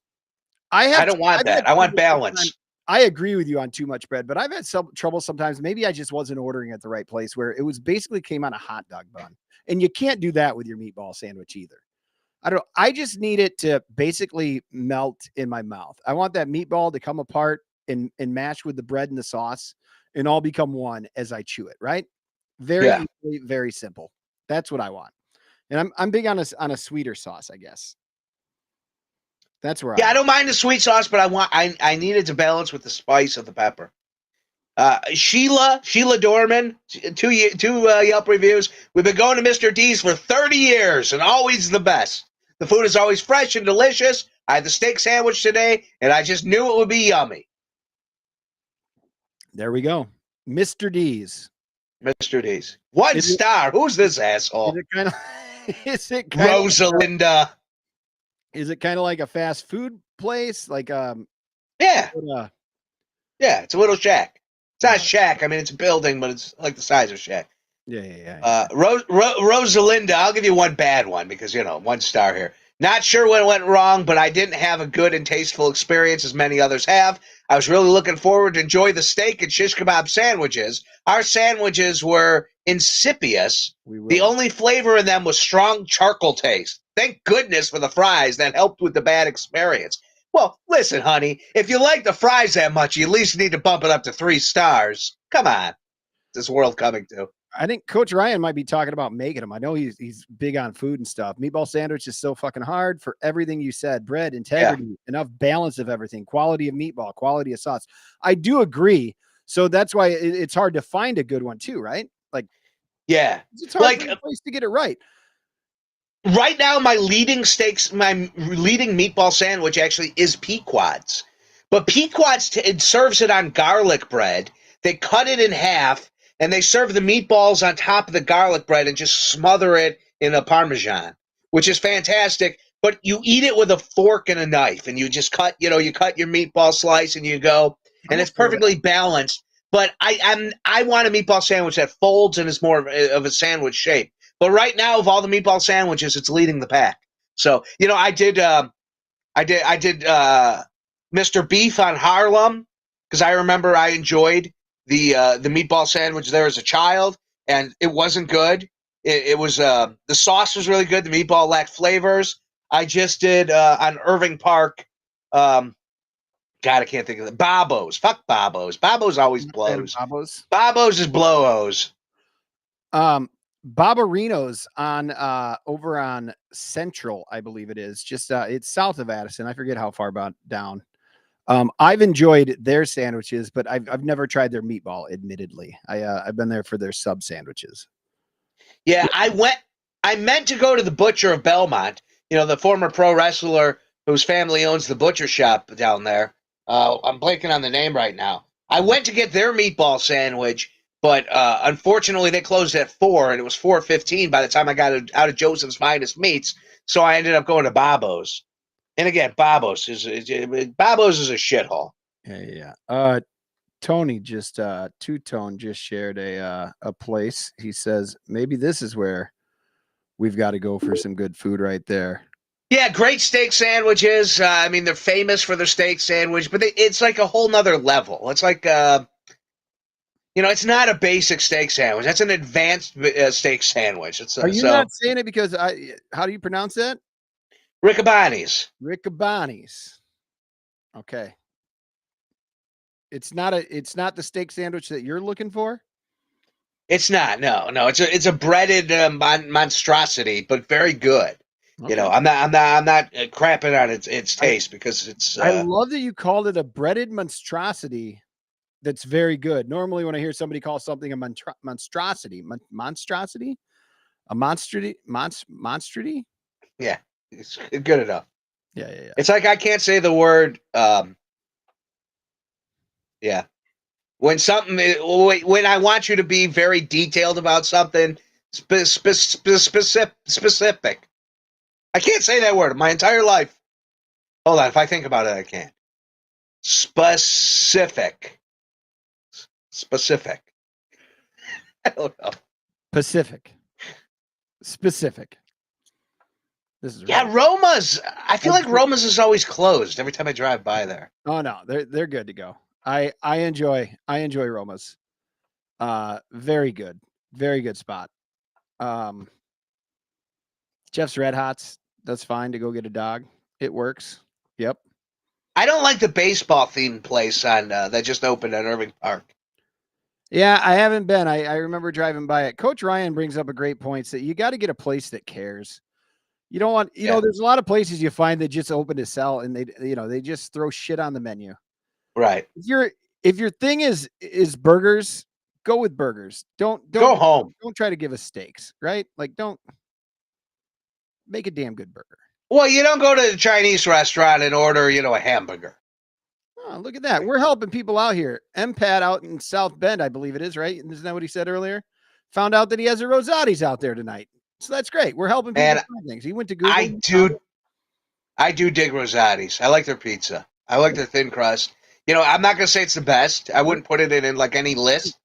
I don't want that. I want balance. I agree with you on too much bread, but I've had some trouble sometimes. Maybe I just wasn't ordering at the right place where it was basically came on a hot dog bun. And you can't do that with your meatball sandwich either. I don't know. I just need it to basically melt in my mouth. I want that meatball to come apart and mash with the bread and the sauce and all become one as I chew it, right? Very easy, very simple. That's what I want. And I'm big on a sweeter sauce, I guess. That's where I don't mind the sweet sauce, but I need it to balance with the spice of the pepper. Sheila Dorman, two Yelp reviews. We've been going to Mr. D's for 30 years and always the best. The food is always fresh and delicious. I had the steak sandwich today, and I just knew it would be yummy. There we go. Mr. D's. Mr. D's. One star. Who's this asshole? Is it Rosalinda? Is it kind of like a fast food place? Yeah, it's a little shack. It's not a shack. I mean, it's a building, but it's like the size of a shack. Yeah. Rosalinda, I'll give you one bad one because, 1 star here. Not sure what went wrong, but I didn't have a good and tasteful experience as many others have. I was really looking forward to enjoy the steak and shish kebab sandwiches. Our sandwiches were insipid. The only flavor in them was strong charcoal taste. Thank goodness for the fries that helped with the bad experience. Well, listen, honey, if you like the fries that much, you at least need to bump it up to 3 stars. Come on. This world coming to. I think Coach Ryan might be talking about making them. I know he's big on food and stuff. Meatball sandwich is so fucking hard for everything you said. Bread, integrity, enough balance of everything, quality of meatball, quality of sauce. I do agree. So that's why it's hard to find a good one too, right? It's hard for a place to get it right. Right now, my leading meatball sandwich actually is Pequod's. But Pequod's it serves it on garlic bread. They cut it in half, and they serve the meatballs on top of the garlic bread and just smother it in a Parmesan, which is fantastic. but you eat it with a fork and a knife, and you just cut, you cut your meatball slice and you go, and it's perfectly balanced. But I want a meatball sandwich that folds and is more of a sandwich shape. But right now, of all the meatball sandwiches, it's leading the pack. So, I did Mr. Beef on Harlem because I remember I enjoyed the meatball sandwich there as a child, and it wasn't good. It was the sauce was really good. The meatball lacked flavors. I just did on Irving Park. God, I can't think of it. Babos. Fuck Babos. Babos always blows. Babos is blowos. Barbarino's on over on Central, I believe it is. Just it's south of Addison. I forget how far down. I've enjoyed their sandwiches, but I've never tried their meatball. Admittedly, I've been there for their sub sandwiches. Yeah, I meant to go to the Butcher of Belmont. The former pro wrestler whose family owns the butcher shop down there. I'm blanking on the name right now. I went to get their meatball sandwich, but unfortunately they closed at 4, and it was 4:15 by the time I got out of Joseph's Finest Meats. So I ended up going to Babos. And again, Babos is a shithole. Yeah. Tony just Two-Tone just shared a place. He says maybe this is where we've got to go for some good food right there. Yeah, great steak sandwiches. I mean, they're famous for their steak sandwich, but it's like a whole nother level. It's like it's not a basic steak sandwich. That's an advanced steak sandwich. Are you not saying it because how do you pronounce that? Riccaboni's. Riccaboni's. Okay. It's not the steak sandwich that you're looking for? It's not. No. It's a breaded monstrosity, but very good. Okay. I'm not crapping on its taste because it's. I love that you called it a breaded monstrosity. That's very good. Normally, when I hear somebody call something a monstrosity, a monstrosity. Yeah, it's good enough. Yeah. It's like I can't say the word. Yeah. When I want you to be very detailed about something specific. I can't say that word my entire life. Hold on. If I think about it, I can't. Specific. I don't know. Specific. This is Roma's. I feel like Roma's is always closed every time I drive by there. Oh no, they're good to go. I enjoy Roma's. Very good spot. Jeff's Red Hots. That's fine to go get a dog. It works. Yep. I don't like the baseball themed place on that just opened at Irving Park. Yeah, I haven't been. I remember driving by it. Coach Ryan brings up a great point that you got to get a place that cares. You don't want, there's a lot of places you find that just open to sell and they just throw shit on the menu. Right. If your thing is burgers, go with burgers. Don't go home. Don't try to give us steaks, right? Like don't make a damn good burger. Well, you don't go to the Chinese restaurant and order, a hamburger. Oh, look at that. We're helping people out here. MPAT out in South Bend, I believe it is, right? Isn't that what he said earlier? Found out that he has a Rosati's out there tonight. So that's great. We're helping people find things. He went to Google. I do dig Rosati's. I like their pizza. I like their thin crust. I'm not going to say it's the best. I wouldn't put it in like any list.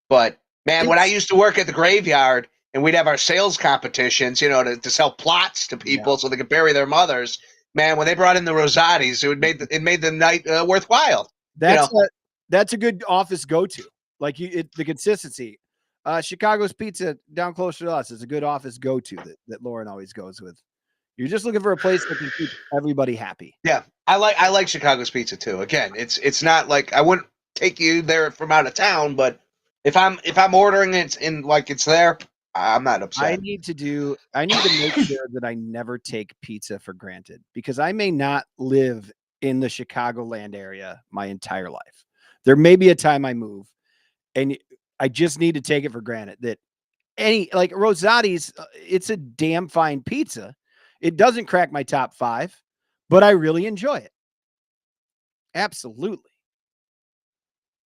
But, man, when I used to work at the graveyard and we'd have our sales competitions, to sell plots to people so they could bury their mothers, man, when they brought in the Rosati's, it made the night worthwhile. That's a good office go-to. Like the consistency. Chicago's Pizza down closer to us is a good office go-to that Lauren always goes with. You're just looking for a place that can keep everybody happy. Yeah, I like Chicago's Pizza too. Again, it's not like I wouldn't take you there from out of town, but if I'm ordering it in like it's there, I'm not upset. I need to make sure that I never take pizza for granted because I may not live in the Chicagoland area my entire life. There may be a time I move, and I just need to take it for granted that like Rosati's, it's a damn fine pizza. It doesn't crack my top 5, but I really enjoy it. Absolutely.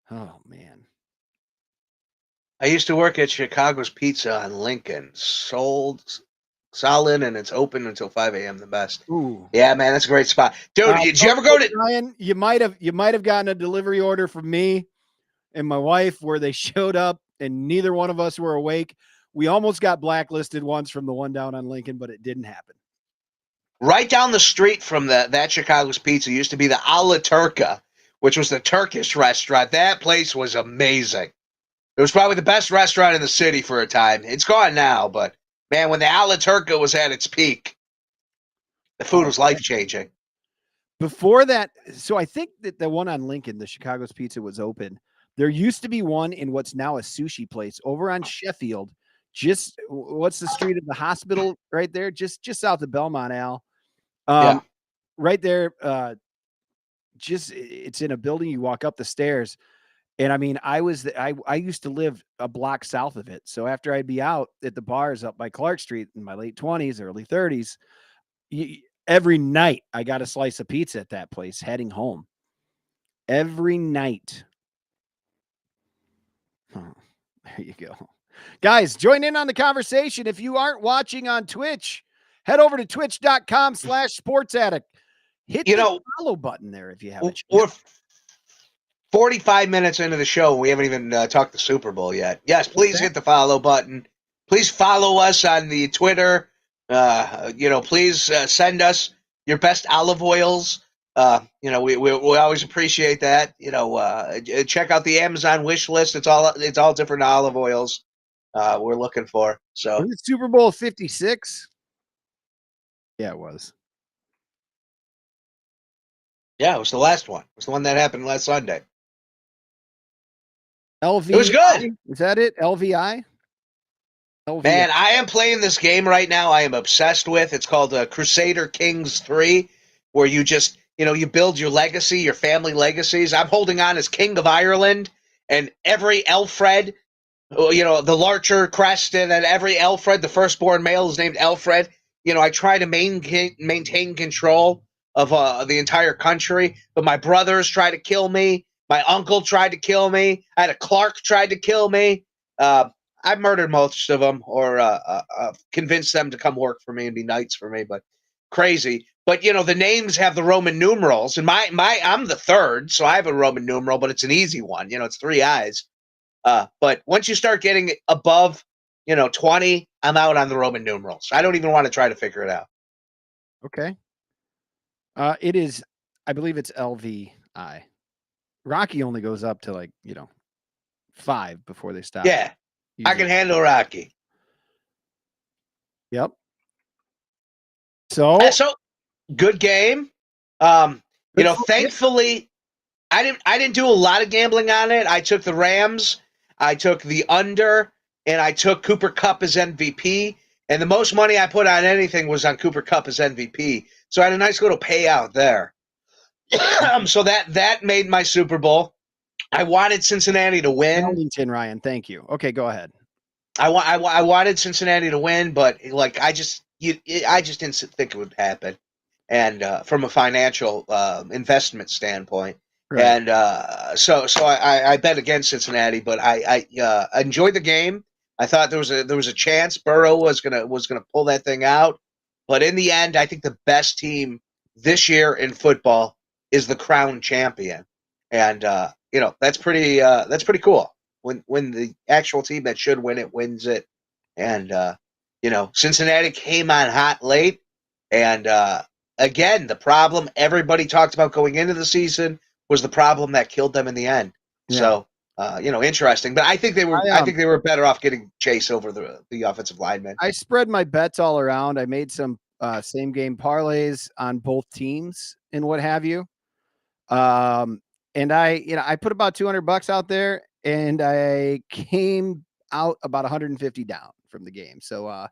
Oh, man. I used to work at Chicago's Pizza on Lincoln. Sold solid, and it's open until 5 a.m. The best. Ooh. Yeah, man, that's a great spot, dude. Did you ever go to? Ryan, you might have gotten a delivery order from me and my wife where they showed up and neither one of us were awake. We almost got blacklisted once from the one down on Lincoln, but it didn't happen. Right down the street from that Chicago's Pizza used to be the Alla Turca, which was the Turkish restaurant. That place was amazing. It was probably the best restaurant in the city for a time. It's gone now, but man, when the Alla Turca was at its peak, the food was life-changing. Before that, so I think that the one on Lincoln, the Chicago's Pizza, was open. There used to be one in what's now a sushi place over on Sheffield. Just what's the street of the hospital right there? Just south of Belmont, Al. Yeah. Right there. It's in a building. You walk up the stairs, and I mean, I used to live a block south of it. So after I'd be out at the bars up by Clark Street in my late 20s, early 30s, every night I got a slice of pizza at that place heading home. Every night. Oh, there you go. Guys, join in on the conversation. If you aren't watching on Twitch, head over to twitch.com/sportsaddict. Hit the follow button there if you haven't. We're 45 minutes into the show. We haven't even talked the Super Bowl yet. Yes, please hit the follow button. Please follow us on the Twitter. Please send us your best olive oils. We always appreciate that. Check out the Amazon wish list. It's all different olive oils we're looking for. So was it Super Bowl 56? Yeah, it was. Yeah, it was the last one. It was the one that happened last Sunday. LV. It was good. Is that it? LVI? Man, I am playing this game right now. I am obsessed with. It's called Crusader Kings 3, where you just, you build your legacy, your family legacies. I'm holding on as King of Ireland, and every Elfred, the Larcher crest, and then every Elfred, the firstborn male, is named Elfred. I try to maintain control of the entire country, but my brothers try to kill me. My uncle tried to kill me. I had a Clark tried to kill me. I've murdered most of them, or convinced them to come work for me and be knights for me. But crazy. But the names have the Roman numerals, and I'm the third, so I have a Roman numeral, but it's an easy one. It's 3 eyes. But once you start getting above, 20, I'm out on the Roman numerals. I don't even want to try to figure it out. Okay. It is, I believe it's LVI. Rocky only goes up to 5 before they stop. Yeah, I can handle Rocky. Yep. So good game. Thankfully, I didn't do a lot of gambling on it. I took the Rams, I took the under, and I took Cooper Kupp as MVP. And the most money I put on anything was on Cooper Kupp as MVP. So I had a nice little payout there. So that made my Super Bowl. I wanted Cincinnati to win. Ellington, Ryan, thank you. Okay, go ahead. I wanted Cincinnati to win, but I just didn't think it would happen, and from a financial investment standpoint, right. And so I bet against Cincinnati, but I enjoyed the game. I thought there was a chance Burrow was gonna pull that thing out, but in the end, I think the best team this year in football is the crown champion, and that's pretty cool when the actual team that should win it wins it, and Cincinnati came on hot late, and again, the problem everybody talked about going into the season was the problem that killed them in the end. Yeah. So interesting, but I think they were better off getting Chase over the offensive lineman. I spread my bets all around. I made some same game parlays on both teams and what have you. And I put about $200 out there, and I came out about 150 down from the game. So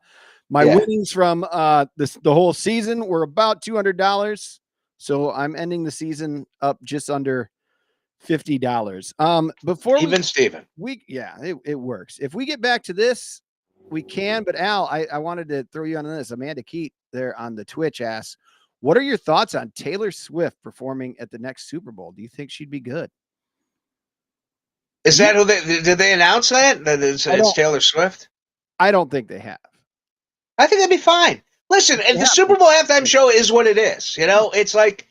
my winnings from the whole season were about $200. So I'm ending the season up just under $50. Before even Steven, it works. If we get back to this, we can. But Al, I wanted to throw you on this. Amanda Keat there on the Twitch asks, what are your thoughts on Taylor Swift performing at the next Super Bowl? Do you think she'd be good? Is that who did they announce that? It's Taylor Swift? I don't think they have. I think that'd be fine. Listen, if the Super Bowl halftime show is what it is, it's like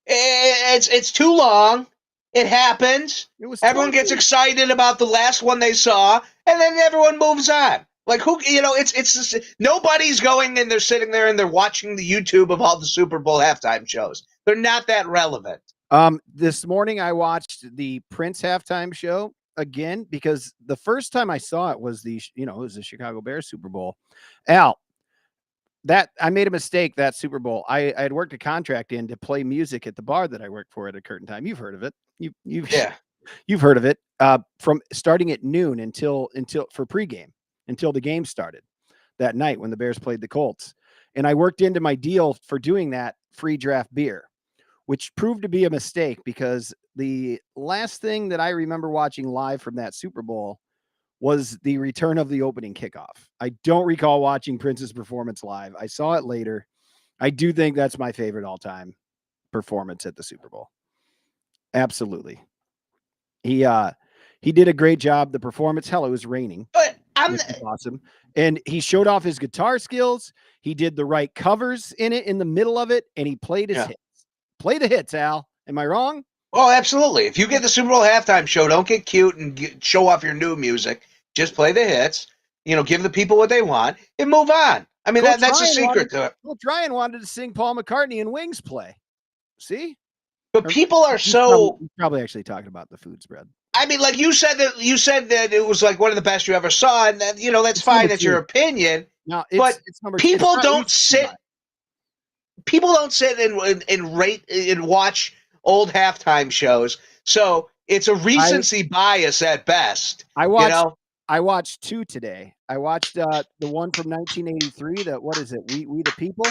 it's too long. It happens. Everyone gets excited about the last one they saw, and then everyone moves on. Like who? It's just, nobody's going and they're sitting there and they're watching the YouTube of all the Super Bowl halftime shows. They're not that relevant. This morning I watched the Prince halftime show again because the first time I saw it was it was the Chicago Bears Super Bowl. Al, that I made a mistake that Super Bowl. I had worked a contract in to play music at the bar that I worked for at a Curtain Time. You've heard of it. You've heard of it. From starting at noon until for pregame until the game started that night when the Bears played the Colts. And I worked into my deal for doing that free draft beer, which proved to be a mistake because the last thing that I remember watching live from that Super Bowl was the return of the opening kickoff. I don't recall watching Prince's performance live. I saw it later. I do think that's my favorite all-time performance at the Super Bowl. Absolutely. He did a great job. The performance, hell, it was raining. But awesome. And he showed off his guitar skills. He did the right covers in the middle of it, and he played his hits. Play the hits, Al. Am I wrong? Oh, absolutely. If you get the Super Bowl halftime show, don't get cute and show off your new music. Just play the hits. Give the people what they want and move on. I mean, that's the secret to it. Coach Ryan wanted to sing Paul McCartney and Wings Play. See? But people are so probably actually talking about the food spread. I mean, like you said that it was like one of the best you ever saw, and that, that's fine. That's your opinion. No, but people don't sit. People don't sit and rate and watch old halftime shows. So it's a recency bias at best. I watched two today. I watched the one from 1983. What is it? We the People.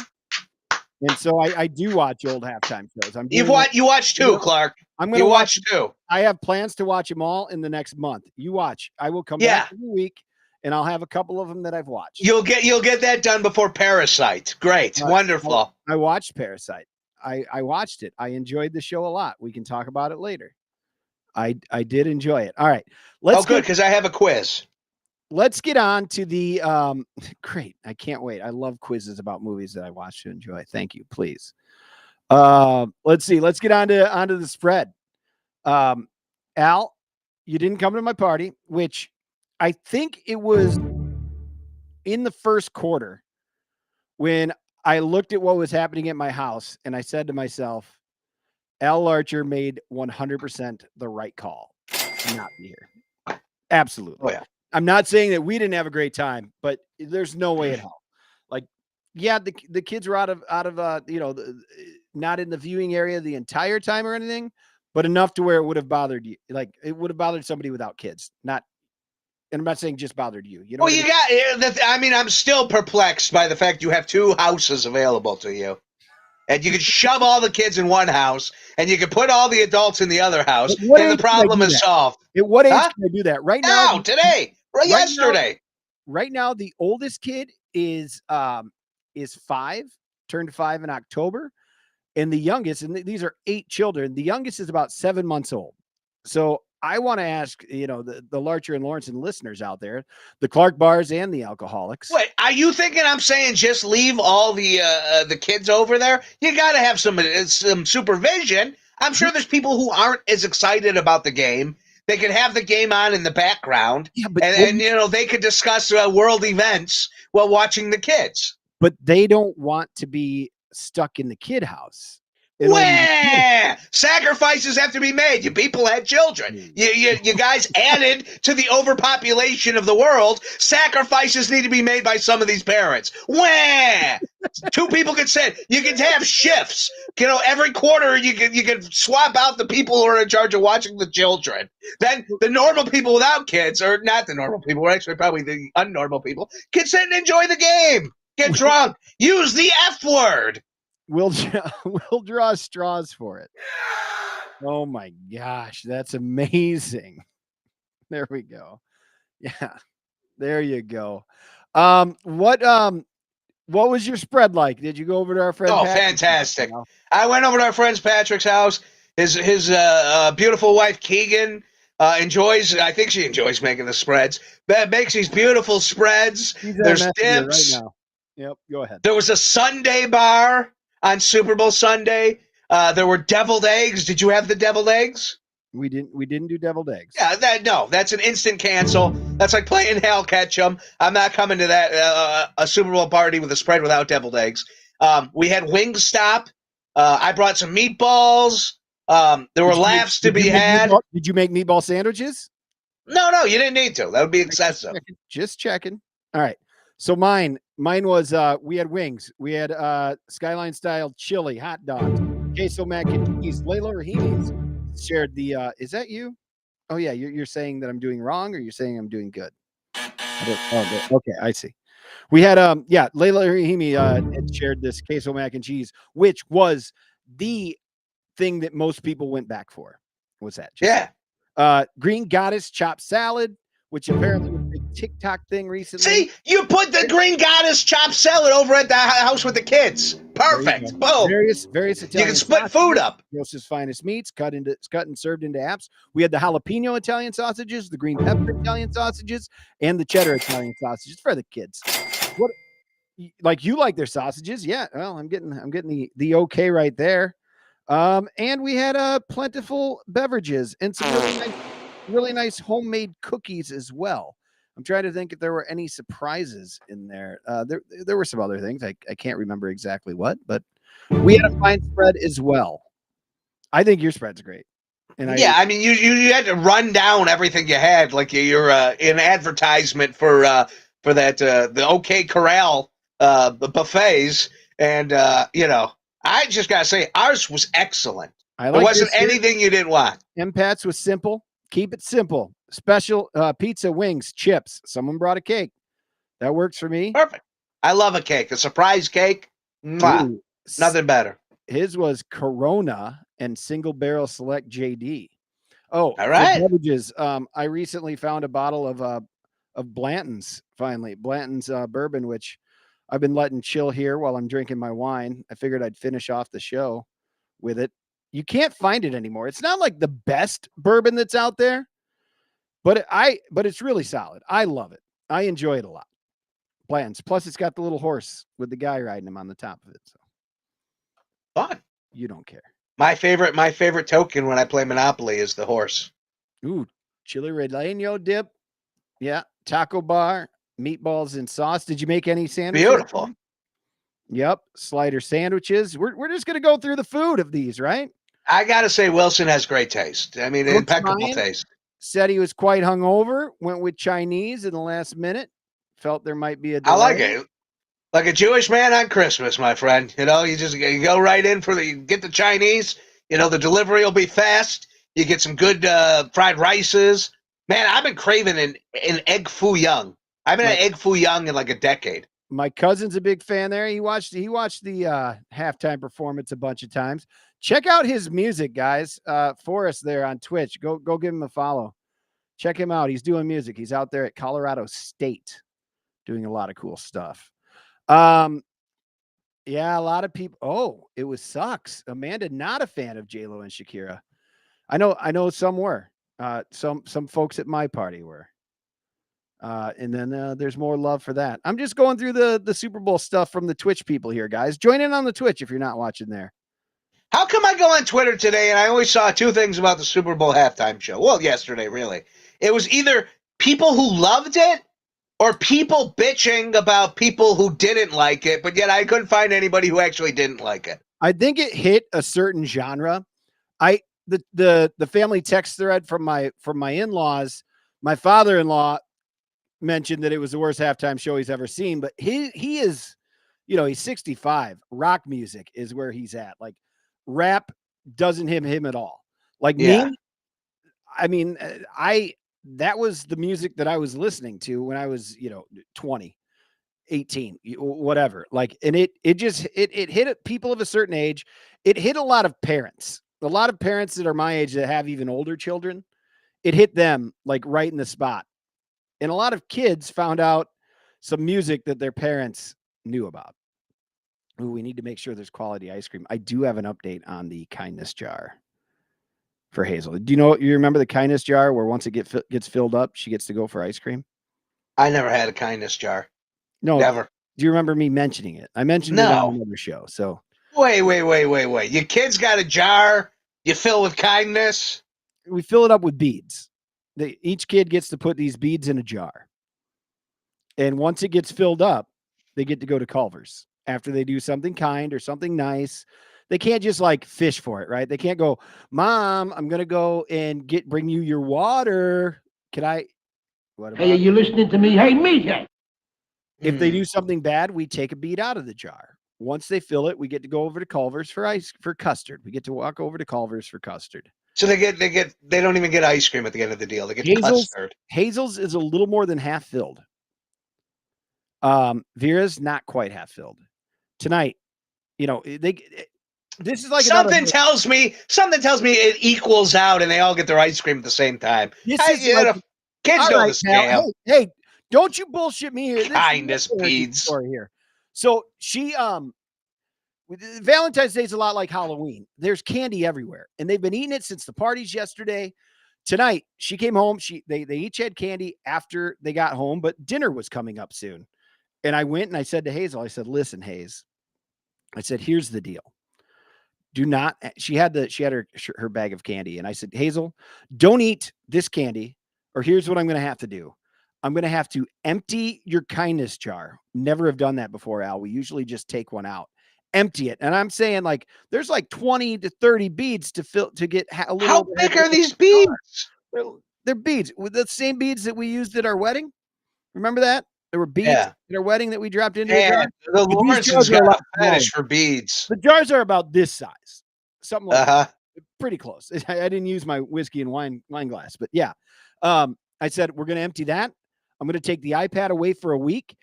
And so I do watch old halftime shows. You watch two, Clark. I'm going to watch two. I have plans to watch them all in the next month. You watch. I will come back every week, and I'll have a couple of them that I've watched. You'll get that done before Parasite. Great, wonderful. I watched Parasite. I watched it. I enjoyed the show a lot. We can talk about it later. I did enjoy it. All right, good because I have a quiz. Let's get on to the great. I can't wait. I love quizzes about movies that I watch to enjoy. Thank you. Please. Let's see. Let's get onto the spread. Al, you didn't come to my party, which I think it was in the first quarter when I looked at what was happening at my house and I said to myself, Al Larcher made 100% the right call to not be here. Absolutely. Oh, yeah. I'm not saying that we didn't have a great time, but there's no way in hell. Like, yeah, the kids were out of not in the viewing area the entire time or anything, but enough to where it would have bothered you. Like, it would have bothered somebody without kids. And I'm not saying just bothered you. Well, I'm still perplexed by the fact you have two houses available to you. And you can shove all the kids in one house, and you can put all the adults in the other house, and the problem is solved. At what age can I do that? Right now? Today. Yesterday. Right now, the oldest kid is 5, turned 5 in October, and the youngest, and these are 8 children, the youngest is about 7 months old. So I want to ask, the Larcher and Lawrence listeners out there, the Clark Bars and the alcoholics. Wait, are you thinking I'm saying just leave all the kids over there? You got to have some supervision. I'm sure there's people who aren't as excited about the game. They could have the game on in the background, and they could discuss world events while watching the kids. But they don't want to be stuck in the kid house. Sacrifices have to be made. You people had children. You guys added to the overpopulation of the world. Sacrifices need to be made by some of these parents. 2 people can sit. You can have shifts. Every quarter you can swap out the people who are in charge of watching the children. Then the normal people without kids, or not the normal people, or actually probably the unnormal people, can sit and enjoy the game. Get drunk. Use the F word. We'll draw straws for it. Oh my gosh, that's amazing. There we go. Yeah, there you go. What was your spread like? Did you go over to our friend? Oh, fantastic! I went over to our friend's Patrick's house. His beautiful wife Keegan enjoys. I think she enjoys making the spreads. Makes these beautiful spreads. There's dips. Right now. Yep. Go ahead. There was a Sunday bar on Super Bowl Sunday. There were deviled eggs. Did you have the deviled eggs? We didn't do deviled eggs. Yeah, that's an instant cancel. That's like playing Hell Ketchum. I'm not coming to that a Super Bowl party with a spread without deviled eggs. We had Wingstop. I brought some meatballs. There were laughs to be had. Did you make meatball sandwiches? No, you didn't need to. That would be excessive. Just checking. All right. So mine was we had wings. We had Skyline style chili, hot dogs, queso mac and cheese. Layla Rahimi's shared the is that you? Oh yeah, you're saying that I'm doing wrong, or you're saying I'm doing good? Okay, I see. We had Layla Rahimi had shared this queso mac and cheese, which was the thing that most people went back for. Was that? Yeah. Green Goddess chopped salad, which apparently was a big TikTok thing recently. See, you put the Green Goddess chopped salad over at the house with the kids. Perfect. Boom. Various Italian. You can split food up. Gross's finest meats, cut and served into apps. We had the jalapeno Italian sausages, the green pepper Italian sausages, and the cheddar Italian sausages for the kids. What, like you like their sausages? Yeah. Well, I'm getting the okay right there. And we had plentiful beverages and some really nice homemade cookies as well. I'm trying to think if there were any surprises in there. There were some other things. I can't remember exactly what, but we had a fine spread as well. I think your spread's great. And I mean, you had to run down everything you had, like you're an advertisement for that the OK Corral the buffets, and I just gotta say ours was excellent. There wasn't anything you didn't want. MPATS was simple. Keep it simple. Special pizza, wings, chips. Someone brought a cake. That works for me. Perfect. I love a cake. A surprise cake. Mwah. Ooh, nothing better. His was Corona and single barrel select JD. Oh, all right. Beverages. I recently found a bottle of Blanton's. Finally, Blanton's bourbon, which I've been letting chill here while I'm drinking my wine. I figured I'd finish off the show with it. You can't find it anymore. It's not like the best bourbon that's out there, but it's really solid. I love it. I enjoy it a lot. Blanton's. Plus, it's got the little horse with the guy riding him on the top of it. So fun. You don't care. My favorite token when I play Monopoly is the horse. Ooh, chili relleno dip. Yeah, taco bar, meatballs and sauce. Did you make any sandwiches? Beautiful. Yep, slider sandwiches. We're just gonna go through the food of these, right? I gotta say, Wilson has great taste. I mean, impeccable taste. Said he was quite hungover. Went with Chinese in the last minute. Felt there might be a delay. I like it. Like a Jewish man on Christmas, my friend. You go right in you get the Chinese. The delivery will be fast. You get some good fried rices. Man, I've been craving an egg foo young. I've been an egg foo young in like a decade. My cousin's a big fan there. He watched the halftime performance a bunch of times. Check out his music, guys. For us there on Twitch. Go give him a follow. Check him out. He's doing music. He's out there at Colorado State doing a lot of cool stuff. Yeah, a lot of people. Oh, it was Sucks. Amanda, not a fan of J-Lo and Shakira. I know some were. Some folks at my party were. And then there's more love for that. I'm just going through the Super Bowl stuff from the Twitch people here, guys. Join in on the Twitch if you're not watching there. How come I go on Twitter today and I only saw two things about the Super Bowl halftime show? Well, yesterday, really. It was either people who loved it or people bitching about people who didn't like it, but yet I couldn't find anybody who actually didn't like it. I think it hit a certain genre. The family text thread from my in-laws, my father-in-law mentioned that it was the worst halftime show he's ever seen, but he is, he's 65. Rock music is where he's at. Like rap doesn't him at all. Like me, I mean, that was the music that I was listening to when I was, 20, 18, whatever. Like, and it hit people of a certain age. It hit a lot of parents that are my age that have even older children. It hit them like right in the spot. And a lot of kids found out some music that their parents knew about. Ooh, we need to make sure there's quality ice cream. I do have an update on the kindness jar for Hazel. Do you remember the kindness jar where once it gets filled up, she gets to go for ice cream? I never had a kindness jar. No, never. Do you remember me mentioning it? I mentioned it No. on another show. So Wait. Your kid's got a jar you fill with kindness. we fill it up with beads. Each kid gets to put these beads in a jar. And once it gets filled up, they get to go to Culver's after they do something kind or something nice. They can't just like fish for it, right? They can't go, Mom, I'm going to go and bring you your water. Can I? What about Hey, are you listening to me? Hey, meathead. If they do something bad, we take a bead out of the jar. Once they fill it, we get to go over to Culver's for custard. We get to walk over to Culver's for custard. So they don't even get ice cream at the end of the deal. They get custard. Hazel's is a little more than half filled. Vera's not quite half filled. Tonight, this is like something tells me it equals out and they all get their ice cream at the same time. Kids know the scale. Hey, don't you bullshit me here. Kindness beads. Story here. So she Valentine's Day is a lot like Halloween. There's candy everywhere, and they've been eating it since the parties yesterday. Tonight, she came home. They each had candy after they got home, but dinner was coming up soon. And I went and I said to Hazel, I said, listen, Hayes, I said, here's the deal. She had her bag of candy. And I said, Hazel, don't eat this candy, or here's what I'm going to have to do. I'm going to have to empty your kindness jar. Never have done that before, Al. We usually just take one out, empty it. And I'm saying like, there's like 20 to 30 beads to get a little. How big are these beads? They're beads with the same beads that we used at our wedding. Remember that? There were beads at our wedding that we dropped into a jar. The Lawrence's got a fetish for beads. The jars are about this size. Something like that. Pretty close. I didn't use my whiskey and wine glass, but yeah. I said, we're going to empty that. I'm going to take the iPad away for a week.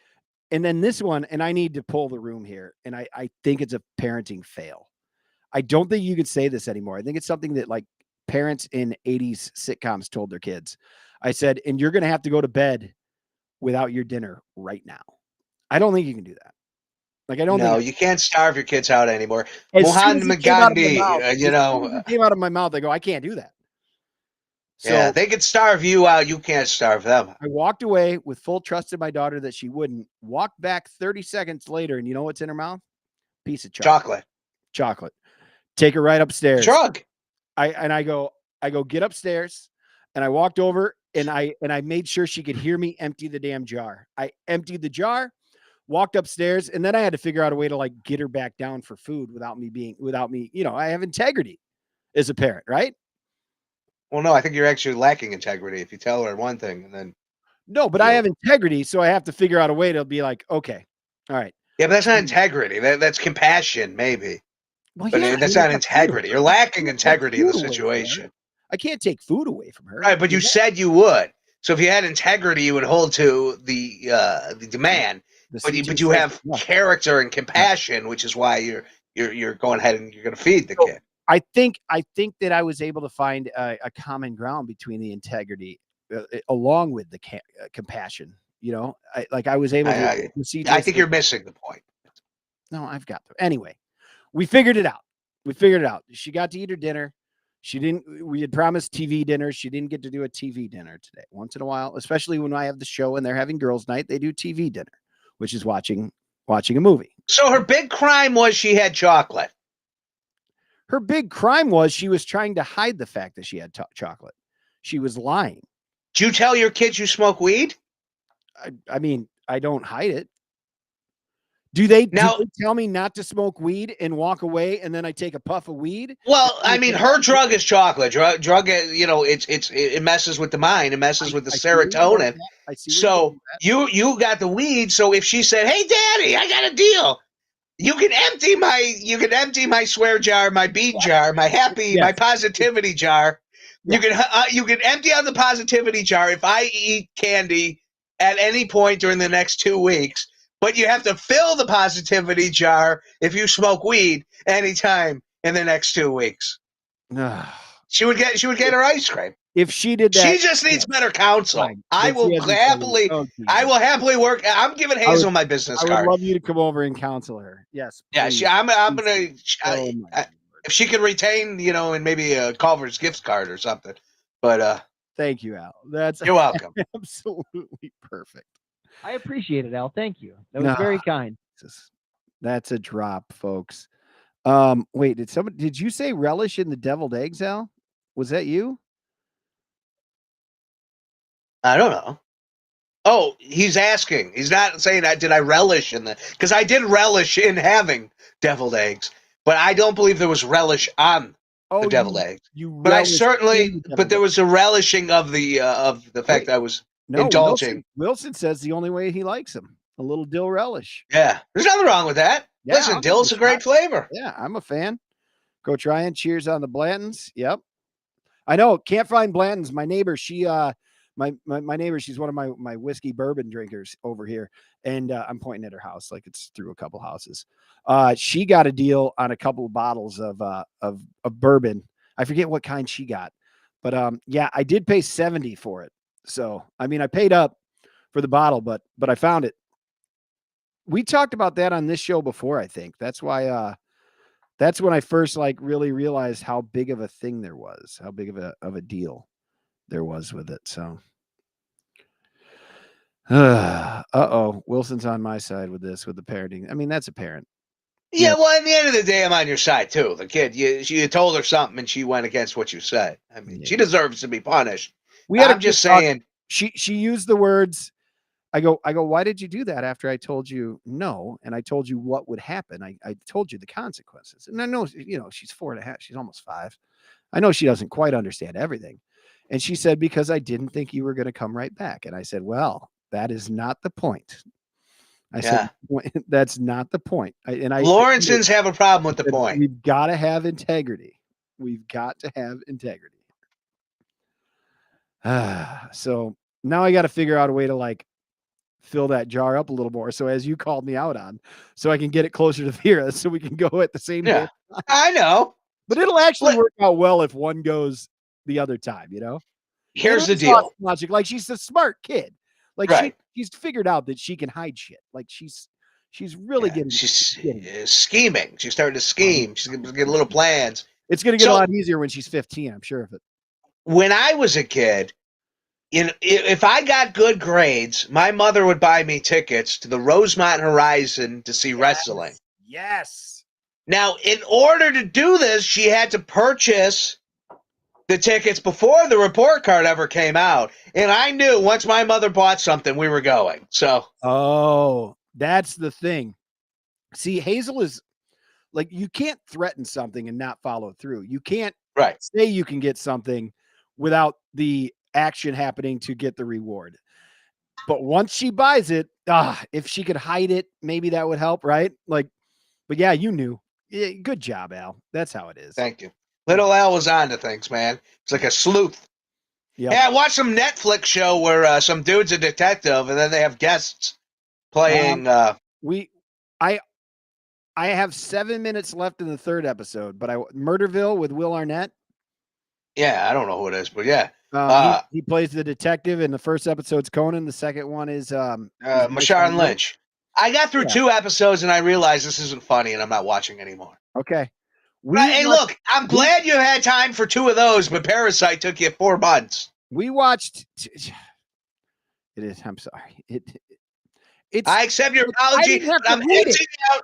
And then this one, and I need to pull the room here. And I think it's a parenting fail. I don't think you could say this anymore. I think it's something that like parents in 80s sitcoms told their kids. I said, and you're going to have to go to bed without your dinner right now. I don't think you can do that. Like, I don't know. You can't starve your kids out anymore. Mahatma Gandhi, it came out of my mouth. I go, I can't do that. So they could starve you out. You can't starve them. I walked away with full trust in my daughter that she wouldn't. Walked back 30 seconds later, and you know what's in her mouth? Piece of chocolate. Chocolate. Take her right upstairs. Drug. I go, get upstairs. And I walked over and I made sure she could hear me empty the damn jar. I emptied the jar, walked upstairs, and then I had to figure out a way to like get her back down for food without me, I have integrity as a parent, right? Well, no, I think you're actually lacking integrity if you tell her one thing and then. No, but I have integrity, so I have to figure out a way to be like, okay, all right. Yeah, but that's not integrity. That's compassion, maybe. Well, but that's not integrity. You're lacking integrity in the situation. I can't take food away from her. Right, but you said you would. So if you had integrity, you would hold to the demand. But you have character and compassion, which is why you're going ahead and you're going to feed the kid. I think that I was able to find a common ground between the integrity along with the compassion. I was able to see. I think you're missing the point. No, I've got to. Anyway, we figured it out. She got to eat her dinner. We had promised TV dinner. She didn't get to do a TV dinner today. Once in a while, especially when I have the show and they're having girls' night, they do TV dinner, which is watching a movie. So her big crime was she had chocolate. Her big crime was she was trying to hide the fact that she had chocolate. She was lying. Do you tell your kids you smoke weed? I mean, I don't hide it. Do they tell me not to smoke weed and walk away, and then I take a puff of weed? Well, I mean, her drug is chocolate. Drug, it messes with the mind. It messes with the serotonin. So you got the weed. So if she said, "Hey, Daddy, I got a deal," you can empty my swear jar, my bead jar, my positivity jar. You can empty out the positivity jar if I eat candy at any point during the next 2 weeks. But you have to fill the positivity jar if you smoke weed anytime in the next 2 weeks. She would get her ice cream. If she did that, she just needs better counsel. I will happily work. I'm giving Hazel my business card. I would love you to come over and counsel her. Yes. Please. Yeah, I'm gonna. If she could retain, and maybe a Culver's gift card or something. But thank you, Al. You're welcome. Absolutely perfect. I appreciate it, Al. Thank you. That was very kind. That's a drop, folks. Wait, did you say relish in the deviled eggs, Al? Was that you? I don't know. Oh, he's asking. He's not saying did I relish in the, because I did relish in having deviled eggs, but I don't believe there was relish on the deviled eggs. But I certainly, but there was a relishing of the fact that I was indulging. Wilson says the only way he likes them, a little dill relish. Yeah, there's nothing wrong with that. Yeah, listen, dill's a great flavor. Yeah, I'm a fan. Go try and cheers on the Blantons. Yep. I know. Can't find Blantons. My neighbor, she my neighbor, she's one of my whiskey bourbon drinkers over here. And I'm pointing at her house like it's through a couple houses. She got a deal on a couple of bottles of bourbon. I forget what kind she got. But yeah, I did pay $70 for it. So I mean I paid up for the bottle, but I found it. We talked about that on this show before, I think. That's why that's when I first like really realized how big of a thing there was, how big of a deal there was with it. So Wilson's on my side with this, with the parenting. I mean, that's apparent. Yeah, well, at the end of the day, I'm on your side too. The kid, you told her something and she went against what you said. I mean, she deserves to be punished. I'm just saying. She used the words. I go, why did you do that after I told you no? And I told you what would happen. I told you the consequences. And I know, she's 4.5. She's almost 5. I know she doesn't quite understand everything. And she said, because I didn't think you were going to come right back. And I said, well, that is not the point. I said, that's not the point. Lawrensons have a problem with the point. We've got to have integrity. We've got to have integrity. So now I got to figure out a way to like fill that jar up a little more. So as you called me out on, so I can get it closer to Vera so we can go at the same time. I know. But it'll actually work out well if one goes the other time, Here's the deal. Logic. Like she's a smart kid. Like she's figured out that she can hide shit. Like she's really getting. She's scheming. She's starting to scheme. She's going to get little plans. It's going to get a lot easier when she's 15. I'm sure of it. When I was a kid, if I got good grades, my mother would buy me tickets to the Rosemont Horizon to see wrestling. Yes. Now, in order to do this, she had to purchase the tickets before the report card ever came out. And I knew once my mother bought something, we were going. So, that's the thing. See, Hazel is like, you can't threaten something and not follow through. You can't say you can get something without the action happening to get the reward. But once she buys it, if she could hide it, maybe that would help, right? Like, but yeah, you knew. Yeah, good job, Al. That's how it is. Thank you. Little Al was on to things, man. It's like a sleuth. Yep. Yeah, I watched some Netflix show where some dude's a detective, and then they have guests playing. I have 7 minutes left in the third episode, but Murderville with Will Arnett. Yeah, I don't know who it is, but yeah. He plays the detective in the first episode's Conan. The second one is Marshawn Lynch. I got through 2 episodes and I realized this isn't funny and I'm not watching anymore. Okay. Hey, look, I'm glad you had time for 2 of those, but Parasite took you 4 months. We watched. It is. I'm sorry. I accept your apology. I'm emptying out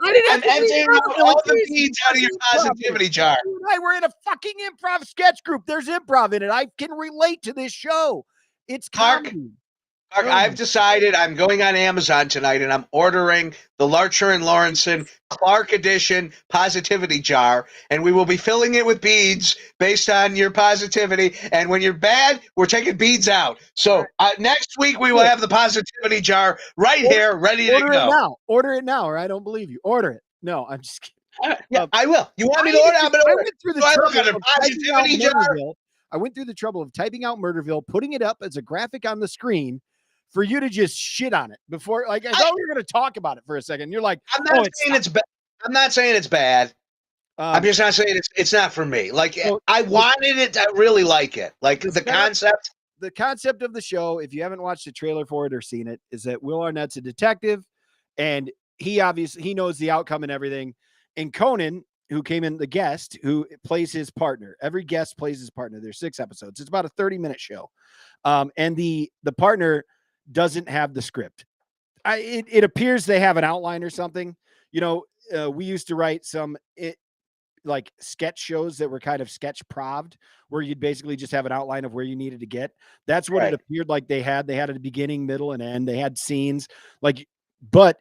all the beads out of your positivity jar. We're in a fucking improv sketch group. There's improv in it. I can relate to this show. It's comedy. Mark, I've decided I'm going on Amazon tonight and I'm ordering the Larcher and Lawrenson Clark Edition positivity jar, and we will be filling it with beads based on your positivity. And when you're bad, we're taking beads out. So next week we will have the positivity jar here, ready to go. Order it now, or I don't believe you. Order it. No, I'm just kidding. I will. You want me to order? I'm going to order. I went through the trouble of typing out Murderville, putting it up as a graphic on the screen, for you to just shit on it before, like, I thought we were going to talk about it for a second. You're like, I'm not saying it's bad. I'm not saying it's bad. I'm just not saying it's not for me. Like, I wanted it. I really like it. Like the concept. The concept of the show, if you haven't watched the trailer for it or seen it, is that Will Arnett's a detective, and he knows the outcome and everything. And Conan, who came in, the guest, who plays his partner. Every guest plays his partner. There's 6 episodes. It's about a 30-minute show. And the partner doesn't have the script. it appears they have an outline or something. You know, we used to write some like sketch shows that were kind of sketch proved, where you'd basically just have an outline of where you needed to get. That's what it appeared like they had. They had a beginning, middle, and end. They had scenes, but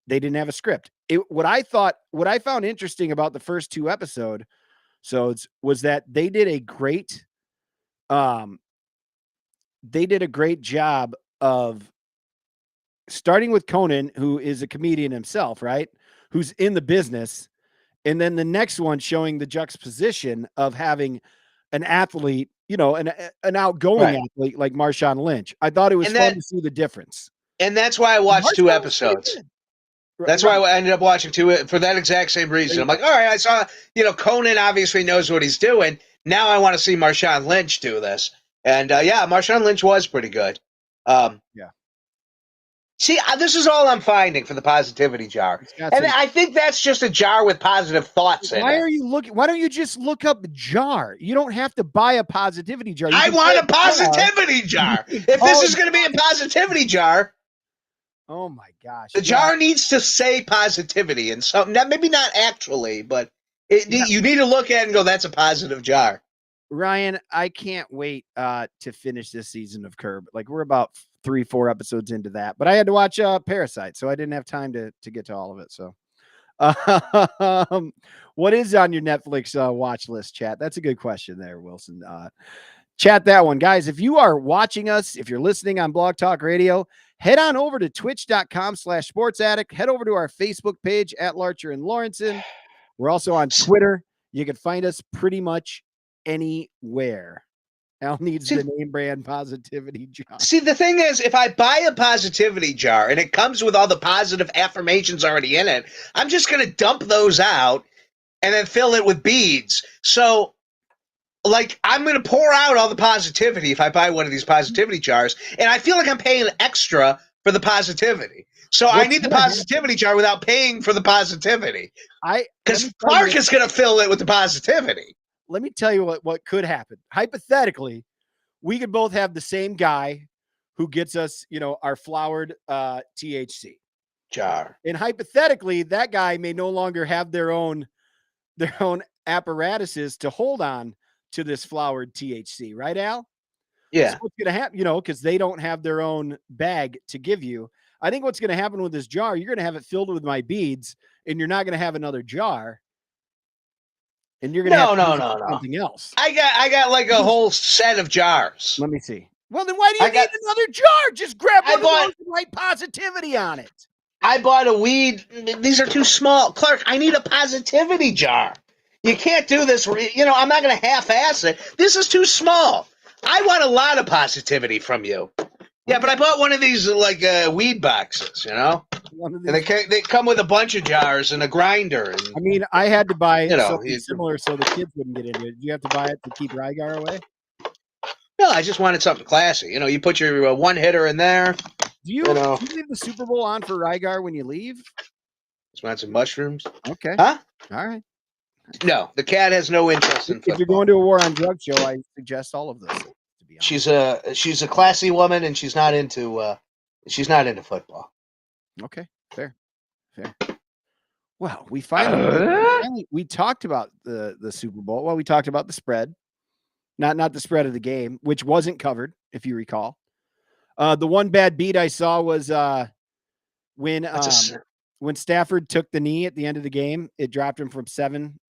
they didn't have a script. What I found interesting about the first 2 episodes was that they did a great job of starting with Conan, who is a comedian himself, right? Who's in the business. And then the next one showing the juxtaposition of having an athlete, you know, an outgoing athlete like Marshawn Lynch. I thought it was fun to see the difference. And that's why I watched 2 episodes. That's why I ended up watching 2 for that exact same reason. I'm like, all right, I saw, Conan obviously knows what he's doing. Now I want to see Marshawn Lynch do this. And Marshawn Lynch was pretty good. See, this is all I'm finding for the positivity jar. And I think that's just a jar with positive thoughts in it. Why don't you just look up jar? You don't have to buy a positivity jar. I want a positivity jar. If this is going to be a positivity jar. Oh my gosh. The jar needs to say positivity and something. Maybe not actually, but you need to look at it and go, that's a positive jar. Ryan, I can't wait to finish this season of Curb. Like, we're about 3-4 episodes into that, but I had to watch Parasite, so I didn't have time to get to all of it. So what is on your Netflix watch list, chat? That's a good question there, Wilson. Chat that one. Guys, if you are watching us, if you're listening on Blog Talk Radio, head on over to twitch.com/sportsaddict. Head over to our Facebook page at Larcher and Lawrenson. We're also on Twitter. You can find us pretty much anywhere. Al needs the name brand positivity jar. See, the thing is, if I buy a positivity jar and it comes with all the positive affirmations already in it, I'm just going to dump those out and then fill it with beads. So, I'm going to pour out all the positivity if I buy one of these positivity jars, and I feel like I'm paying extra for the positivity. So I need the positivity jar without paying for the positivity. Because Clark is going to fill it with the positivity. Let me tell you what could happen. Hypothetically, we could both have the same guy who gets us, our flowered THC jar. And hypothetically, that guy may no longer have their own apparatuses to hold on to this flowered THC, right, Al? Yeah. So what's going to happen, because they don't have their own bag to give you. I think what's going to happen with this jar, you're going to have it filled with my beads, and you're not going to have another jar. And you're gonna have something else. I got like a whole set of jars. Let me see. Well, then why do you need another jar? Just grab one of those and write positivity on it. I bought a weed. These are too small. Clark, I need a positivity jar. You can't do this. I'm not going to half-ass it. This is too small. I want a lot of positivity from you. Yeah, but I bought one of these weed boxes, And they come with a bunch of jars and a grinder. And, I mean, I had to buy something similar so the kids wouldn't get into it. Do you have to buy it to keep Rygar away? No, I just wanted something classy. You put your one hitter in there. Do you leave the Super Bowl on for Rygar when you leave? Just want some mushrooms. Okay. Huh? All right. No, the cat has no interest in football. If you're going to a War on Drugs show, I suggest all of those. To be honest. She's a classy woman, and she's not into football. Okay, fair. Well, we finally we talked about the Super Bowl. Well, we talked about the spread, not the spread of the game, which wasn't covered, if you recall. The one bad beat I saw was when Stafford took the knee at the end of the game. It dropped him from seven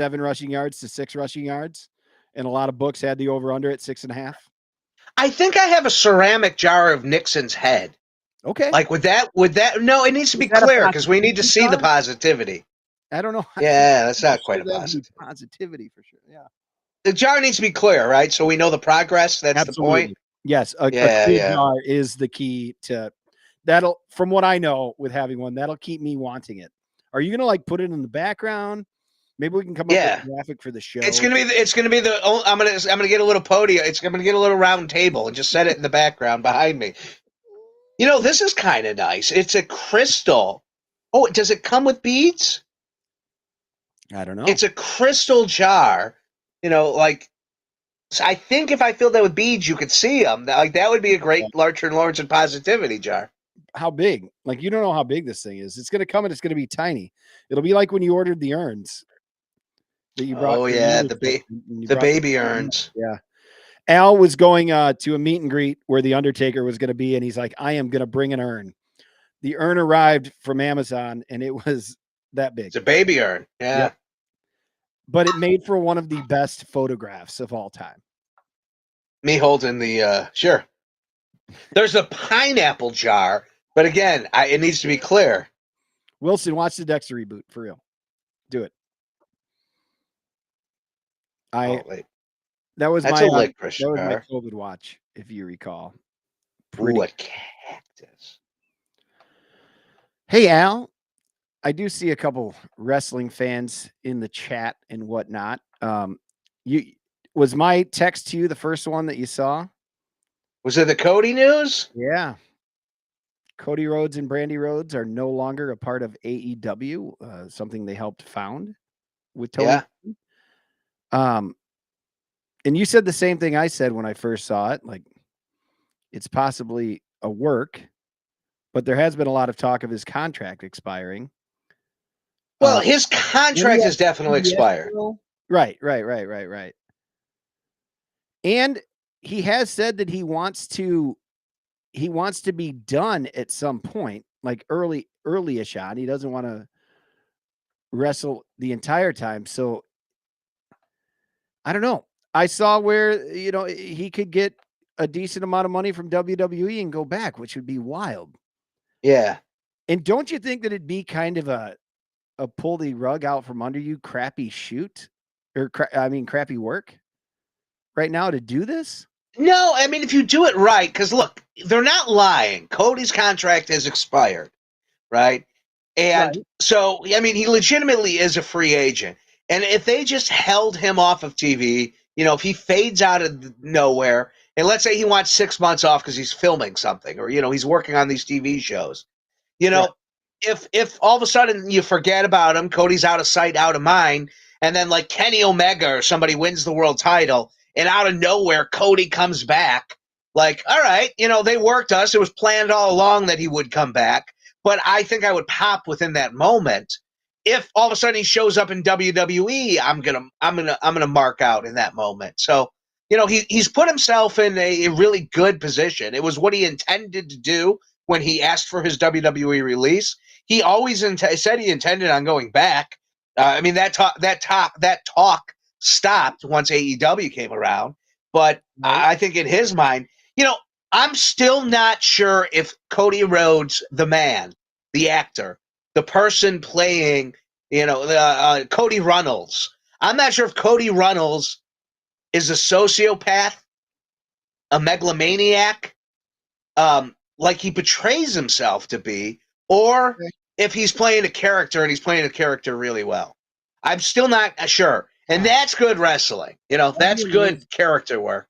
rushing yards to 6 rushing yards, and a lot of books had the over under at 6.5. I think I have a ceramic jar of Nixon's head. Okay. Would that? No, it needs to be clear because we need to see the positivity. I don't know. Yeah, that's not quite a positive. Positivity for sure. Yeah. The jar needs to be clear, right? So we know the progress. That's Absolutely. The point. Yes. A clear jar is the key to that'll, from what I know with having one, that'll keep me wanting it. Are you going to put it in the background? Maybe we can come up with a graphic for the show. It's gonna be I'm gonna get a little podium. I'm gonna get a little round table and just set it in the background behind me. This is kind of nice. It's a crystal. Oh, does it come with beads? I don't know. It's a crystal jar. So I think if I filled that with beads, you could see them. That would be a great Larcher and Lawrence and positivity jar. how big. Like, you don't know how big this thing is. It's going to come and it's going to be tiny. It'll be like when you ordered the urns that you brought. Oh, for your yeah, mother's and you the brought baby urns. Yeah. Al was going to a meet and greet where the Undertaker was going to be, and he's like, I am going to bring an urn. The urn arrived from Amazon, and it was that big. It's a baby urn. Yeah. Yep. But it made for one of the best photographs of all time. Me holding the sure. There's a pineapple jar, but again, it needs to be clear. Wilson, watch the Dexter reboot for real. Do it. That was That's my a licorice that was my jar. COVID watch, if you recall. Ooh, a cactus. Hey, Al, I do see a couple wrestling fans in the chat and whatnot. Was my text to you the first one that you saw? Was it the Cody news? Yeah. Cody Rhodes and Brandy Rhodes are no longer a part of AEW, something they helped found with Tony. Yeah. And you said the same thing I said when I first saw it. Like, it's possibly a work, but there has been a lot of talk of his contract expiring. Well, his contract is definitely expired. Right. And he has said that he wants to be done at some point, like early-ish on. He doesn't want to wrestle the entire time. So I don't know. I saw where, he could get a decent amount of money from WWE and go back, which would be wild. Yeah. And don't you think that it'd be kind of a pull the rug out from under you crappy shoot or crappy work right now to do this? No, I mean, if you do it right, because look, they're not lying. Cody's contract has expired, right? And so, I mean, he legitimately is a free agent. And if they just held him off of TV, if he fades out of nowhere, and let's say he wants 6 months off because he's filming something or, he's working on these TV shows, if all of a sudden you forget about him, Cody's out of sight, out of mind, and then like Kenny Omega or somebody wins the world title, and out of nowhere, Cody comes back. Like, all right, they worked us. It was planned all along that he would come back. But I think I would pop within that moment. If all of a sudden he shows up in WWE, I'm gonna mark out in that moment. So, he's put himself in a really good position. It was what he intended to do when he asked for his WWE release. He always said he intended on going back. I mean, that talk stopped once AEW came around. But I think in his mind, I'm still not sure if Cody Rhodes, the man, the actor, the person playing, Cody Runnels, I'm not sure if Cody Runnels is a sociopath, a megalomaniac, like he portrays himself to be, or if he's playing a character and he's playing a character really well. I'm still not sure. And that's good wrestling. That's good character work.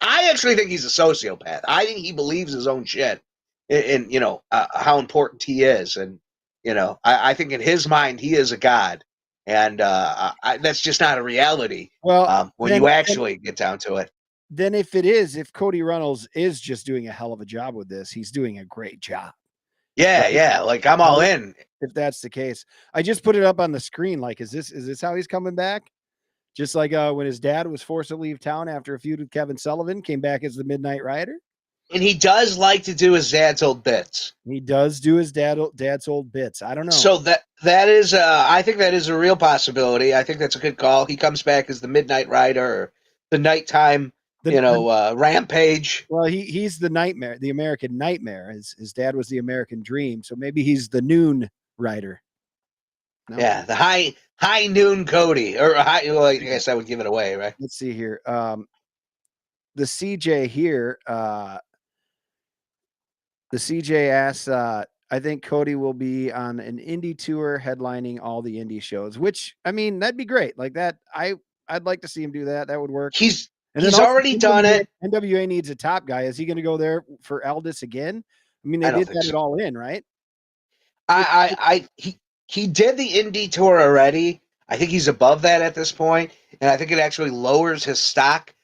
I actually think he's a sociopath. I think he believes his own shit and how important he is. And, I think in his mind, he is a god. And that's just not a reality when you actually get down to it. Then if Cody Runnels is just doing a hell of a job with this, he's doing a great job. Yeah. Like, I'm all in. If that's the case. I just put it up on the screen. Like, is this how he's coming back? Just like when his dad was forced to leave town after a feud with Kevin Sullivan, came back as the Midnight Rider. And he does like to do his dad's old bits. He does do his dad's old bits. I don't know. So that is, I think that is a real possibility. I think that's a good call. He comes back as the Midnight Rider or the nighttime, Rampage. Well, he's the Nightmare, the American Nightmare. His dad was the American Dream, so maybe he's the Noon Rider. No. Yeah, the high noon Cody, or I guess I would give it away, right? Let's see here. The CJ here, the CJ asks, I think Cody will be on an indie tour headlining all the indie shows, which, I mean, that'd be great. Like that, I'd like to see him do that. That would work. He's already done it. NWA needs a top guy. Is he going to go there for Aldis again? I mean, they did that All In, right? He did the indie tour already. I think he's above that at this point, and I think it actually lowers his stock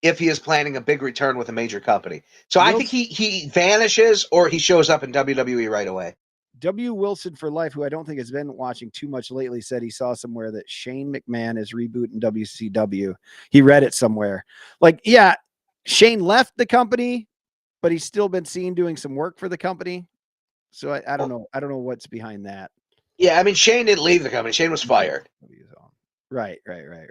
if he is planning a big return with a major company. So I Will- think he vanishes or he shows up in WWE right away. W. Wilson for Life, who I don't think has been watching too much lately, said he saw somewhere that Shane McMahon is rebooting WCW. He read it somewhere. Like, yeah, Shane left the company, but he's still been seen doing some work for the company. So I don't know. I don't know what's behind that. Yeah, I mean, Shane didn't leave the company. Shane was fired. Right.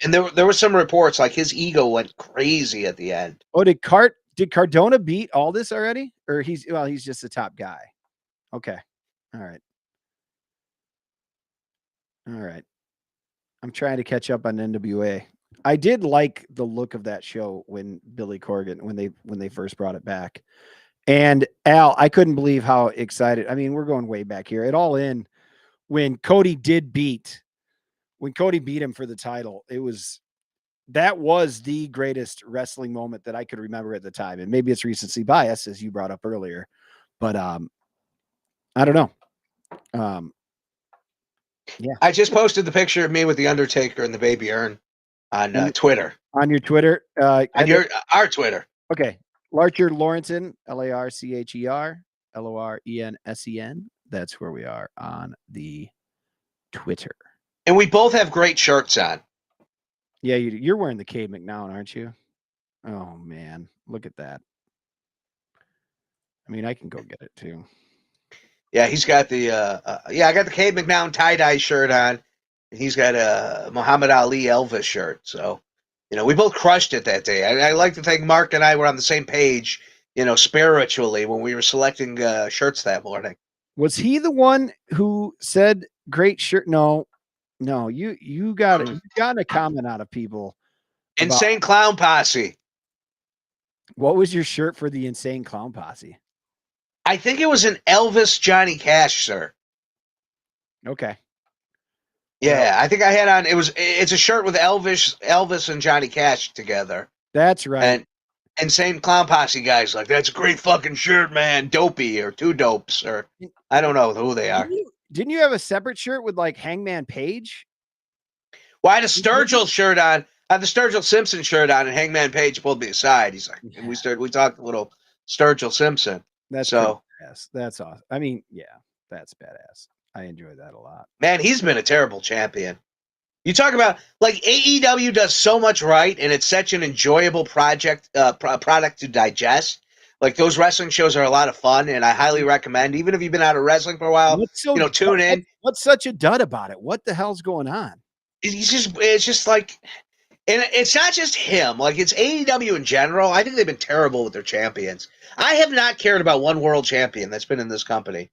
And there were some reports like his ego went crazy at the end. Oh, did Cardona beat Aldis already? Or he's just the top guy. Okay. All right. I'm trying to catch up on NWA. I did like the look of that show when Billy Corgan, when they first brought it back. And Al, I couldn't believe how excited. I mean, we're going way back here. It all in when Cody beat him for the title. That was the greatest wrestling moment that I could remember at the time. And maybe it's recency bias, as you brought up earlier, but I don't know. Yeah. I just posted the picture of me with the Undertaker and the baby urn on Twitter. On your Twitter, On our Twitter. Okay. Larcher Lawrenson, LARCHER, LORENSEN. That's where we are on the Twitter. And we both have great shirts on. Yeah, you're wearing the Cade McNown, aren't you? Oh man, look at that. I mean, I can go get it too. Yeah, he's got the I got the Cade McNown tie-dye shirt on, and he's got a Muhammad Ali Elvis shirt. So, we both crushed it that day. I like to think Mark and I were on the same page, spiritually when we were selecting shirts that morning. Was he the one who said great shirt? No, you got it. You got a comment out of people. Insane Clown Posse. What was your shirt for the Insane Clown Posse? I think it was an Elvis Johnny Cash shirt. Okay. Yeah, I think I had on. It's a shirt with Elvis and Johnny Cash together. That's right. And Insane Clown Posse guys like, that's a great fucking shirt, man. Dopey or Two Dopes or I don't know who they are. Didn't you have a separate shirt with like Hangman Page? Well, I had a Sturgill shirt on. I had the Sturgill Simpson shirt on, and Hangman Page pulled me aside. He's like, and we talked a little Sturgill Simpson. That's so badass. That's awesome. I mean, yeah, that's badass. I enjoy that a lot. Man, he's been a terrible champion. You talk about like AEW does so much right, and it's such an enjoyable product to digest. Like those wrestling shows are a lot of fun, and I highly recommend. Even if you've been out of wrestling for a while, tune in. What's such a dud about it? What the hell's going on? It's just like, and it's not just him. Like it's AEW in general. I think they've been terrible with their champions. I have not cared about one world champion that's been in this company.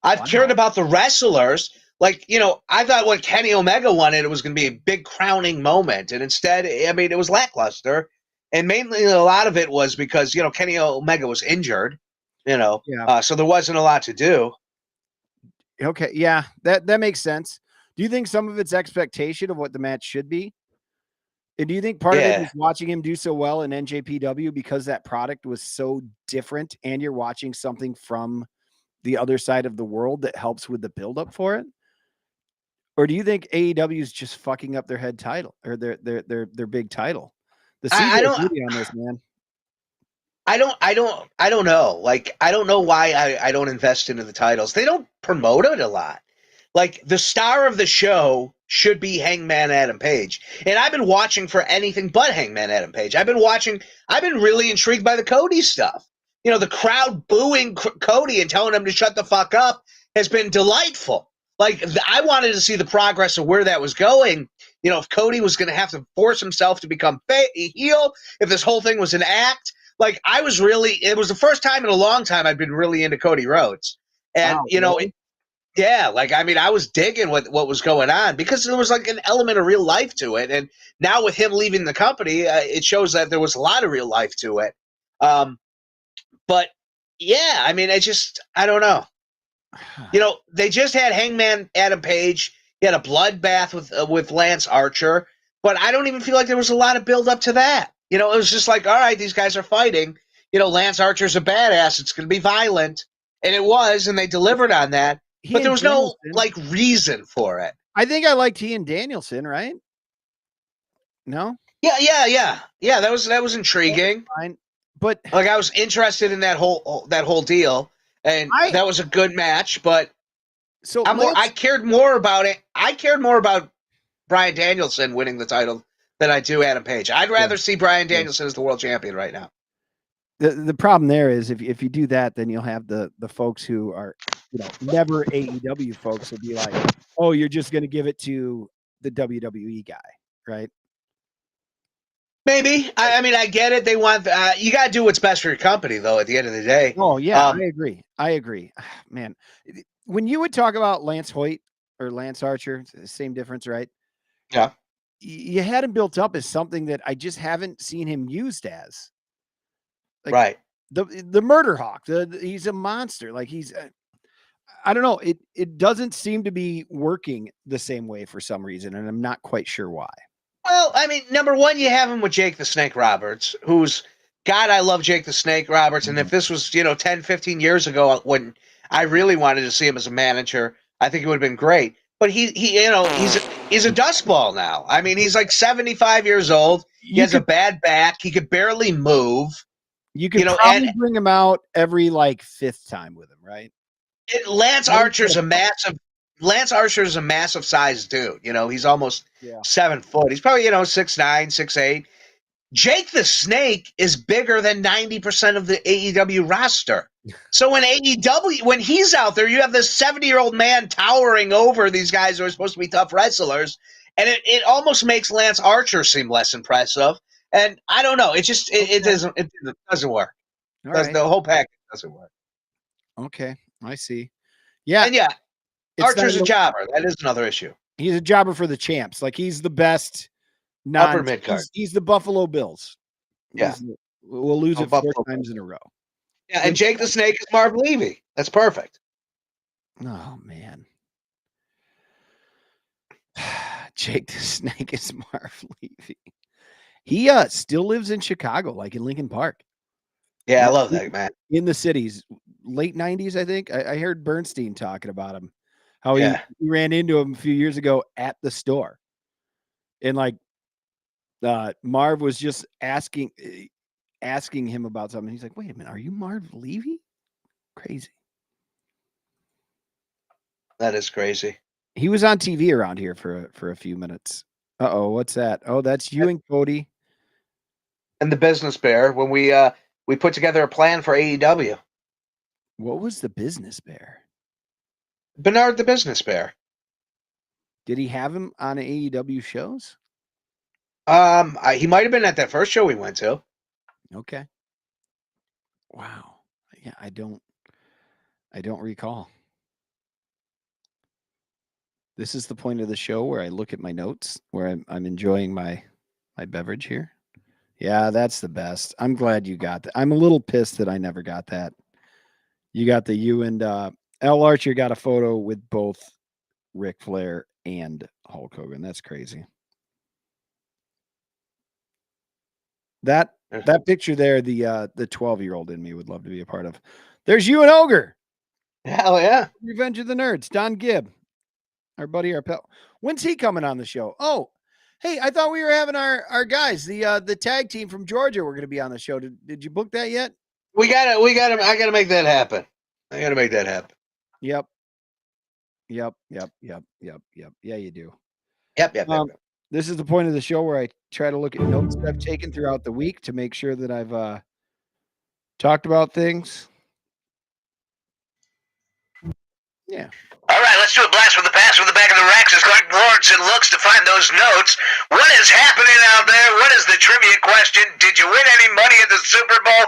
I've cared about the wrestlers. Like, I thought when Kenny Omega won it was going to be a big crowning moment. And instead, I mean, it was lackluster. And mainly a lot of it was because, Kenny Omega was injured, so there wasn't a lot to do. Okay. Yeah, that makes sense. Do you think some of it's expectation of what the match should be? And do you think part of it is watching him do so well in NJPW because that product was so different and you're watching something from the other side of the world that helps with the buildup for it? Or do you think AEW is just fucking up their head title or their big title? I don't on this, man. I don't know. Like, I don't know why I don't invest into the titles. They don't promote it a lot. Like, the star of the show should be Hangman Adam Page. And I've been watching for anything but Hangman Adam Page. I've been really intrigued by the Cody stuff. The crowd booing Cody and telling him to shut the fuck up has been delightful. Like, I wanted to see the progress of where that was going. If Cody was going to have to force himself to become heel, if this whole thing was an act. Like, it was the first time in a long time I've been really into Cody Rhodes. And, really? Yeah, like, I mean, I was digging what was going on because there was like an element of real life to it. And now with him leaving the company, it shows that there was a lot of real life to it. But yeah, I mean, I don't know. They just had Hangman Adam Page. He had a bloodbath with Lance Archer, but I don't even feel like there was a lot of build up to that. It was just like, all right, these guys are fighting. Lance Archer's a badass. It's going to be violent. And it was, and they delivered on that. But there was no reason for it. I think I liked he and Danielson, right? No? Yeah. That was intriguing. Fine. But Like I was interested in that whole deal, and that was a good match. But so I cared more about it. I cared more about Bryan Danielson winning the title than I do Adam Page. I'd rather see Bryan Danielson as the world champion right now. the problem there is if you do that, then you'll have the folks who are, never AEW folks will be like, oh, you're just going to give it to the WWE guy, right? Maybe. I mean, I get it. They want you got to do what's best for your company, though. At the end of the day. Oh yeah, I agree. Man, when you would talk about Lance Hoyt or Lance Archer, it's the same difference, right? Yeah. You had him built up as something that I just haven't seen him used as. Like, right. The Murder Hawk. He's a monster. Like he's. I don't know. It doesn't seem to be working the same way for some reason, and I'm not quite sure why. Well, I mean, number one, you have him with Jake the Snake Roberts, who's God, I love Jake the Snake Roberts. And if this was, 10, 15 years ago when I really wanted to see him as a manager, I think it would have been great. But he's a dustball now. I mean, he's like 75 years old. He has a bad back. He could barely move. You could probably bring him out every like 5th time with him, right? Lance Archer's a massive sized dude. He's almost 7 foot. He's probably, 6'9", 6'8". Jake the Snake is bigger than 90% of the AEW roster. So when he's out there, you have this 70-year-old man towering over these guys who are supposed to be tough wrestlers. And it almost makes Lance Archer seem less impressive. And I don't know. It just, it doesn't work. Right. The whole package doesn't work. Okay. I see. Yeah. And Archer's a jobber. That is another issue. He's a jobber for the champs. Like he's the best. Upper mid card. He's the Buffalo Bills. Yeah. We'll lose it 4 times in a row. Yeah, and Jake the Snake is Marv Levy. That's perfect. Oh man. Jake the Snake is Marv Levy. He still lives in Chicago, like in Lincoln Park. Yeah, I love that, man. In the cities, late 90s, I think. I heard Bernstein talking about him. How he ran into him a few years ago at the store. And like Marv was just asking him about something. He's like, wait a minute, are you Marv Levy? Crazy. That is crazy. He was on TV around here for a few minutes. Uh-oh, what's that? Oh, that's you and Cody. And the Business Bear when we put together a plan for AEW. What was the Business Bear? Bernard the Business Bear. Did he have him on AEW shows? He might have been at that first show we went to. Okay. Wow. Yeah, I don't recall. This is the point of the show where I look at my notes, where I'm enjoying my beverage here. Yeah, that's the best. I'm glad you got that. I'm a little pissed that I never got that. You got you and Al Archer got a photo with both Ric Flair and Hulk Hogan. That's crazy. That picture there, the 12-year-old in me would love to be a part of. There's you and Ogre. Hell yeah. Revenge of the Nerds. Don Gibb. Our buddy, our pal. When's he coming on the show? Oh, hey, I thought we were having our guys, the tag team from Georgia were going to be on the show. Did you book that yet? We got to I got to make that happen. Yep. Yeah, you do. Yep. This is the point of the show where I try to look at notes that I've taken throughout the week to make sure that I've talked about things. Yeah. All right, let's do a blast from the past from the back of the racks as Clark Lawrenson looks to find those notes. What is happening out there? What is the trivia question? Did you win any money at the Super Bowl?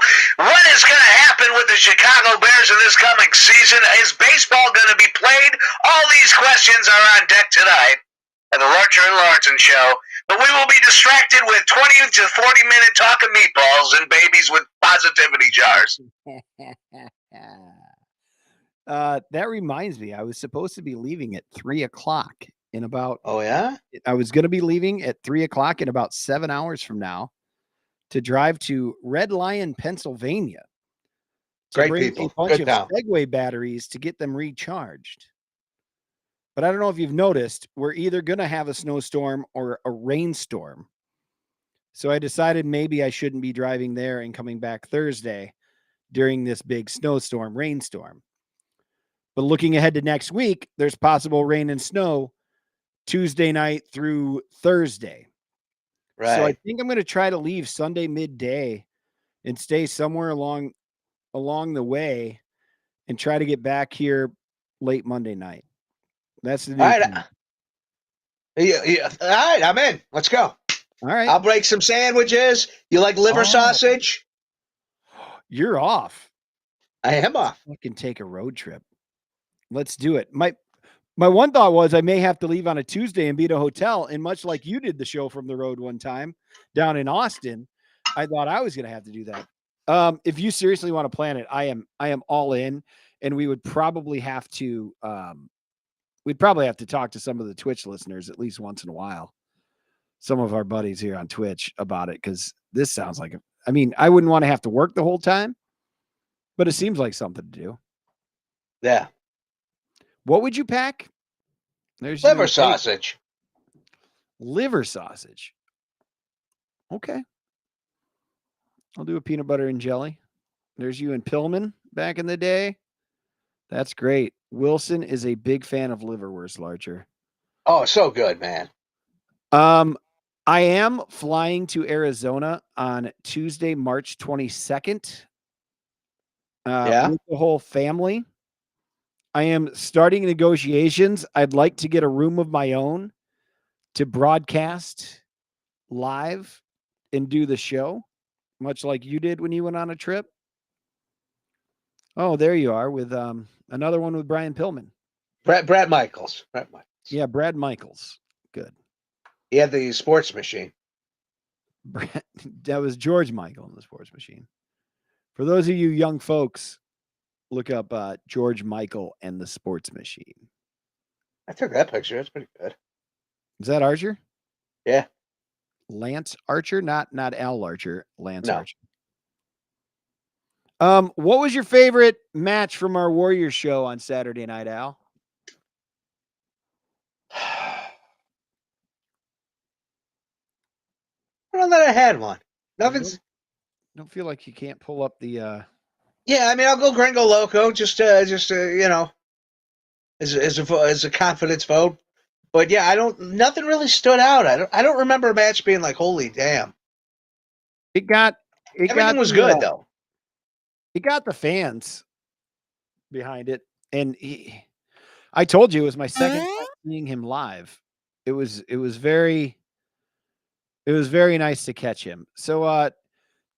What is going to happen with the Chicago Bears in this coming season? Is baseball going to be played? All these questions are on deck tonight at the Larcher and Lawrenson Show. But we will be distracted with 20 to 40-minute talk of meatballs and babies with positivity jars. That reminds me, I was supposed to be leaving at 3:00 in about. Oh yeah. I was going to be leaving at 3:00 in about 7 hours from now to drive to Red Lion, Pennsylvania. Great bring people. A bunch of Segway batteries to get them recharged. But I don't know if you've noticed, we're either going to have a snowstorm or a rainstorm. So I decided maybe I shouldn't be driving there and coming back Thursday during this big snowstorm, rainstorm. But looking ahead to next week, there's possible rain and snow Tuesday night through Thursday. Right. So I think I'm going to try to leave Sunday midday and stay somewhere along the way and try to get back here late Monday night. That's the new All right. plan. Yeah. All right, I'm in. Let's go. All right. I'll break some sandwiches. You like liver sausage? You're off. I am off. Fucking take a road trip. Let's do it. My one thought was I may have to leave on a Tuesday and be at a hotel. And much like you did the show from the road one time down in Austin, I thought I was going to have to do that. If you seriously want to plan it, I am all in, and we would probably have to talk to some of the Twitch listeners at least once in a while. Some of our buddies here on Twitch about it, because this sounds like I wouldn't want to have to work the whole time, but it seems like something to do. Yeah. What would you pack? There's Liver sausage. Liver sausage. Okay. I'll do a peanut butter and jelly. There's you and Pillman back in the day. That's great. Wilson is a big fan of liverwurst, Larcher. Oh, so good, man. I am flying to Arizona on Tuesday, March 22nd. With the whole family. I am starting negotiations. I'd like to get a room of my own to broadcast live and do the show, much like you did when you went on a trip. Oh, there you are with another one with Brian Pillman. Brad Michaels. Yeah, Brad Michaels. Good. He had the sports machine. That was George Michael in the sports machine. For those of you young folks, look up George Michael and the sports machine. I took that picture. That's pretty good. Is that Archer? Yeah. Lance Archer, not Al Archer. Lance No. Archer. What was your favorite match from our Warriors show on Saturday night, Al? I don't know that I had one. Nothing's. Don't feel like you can't pull up the. Yeah, I'll go Gringo Loco just you know, as a confidence vote. But yeah, nothing really stood out. I don't remember a match being like, holy damn. Everything was good though. It got the fans behind it, and I told you it was my second time seeing him live. It was very nice to catch him. So,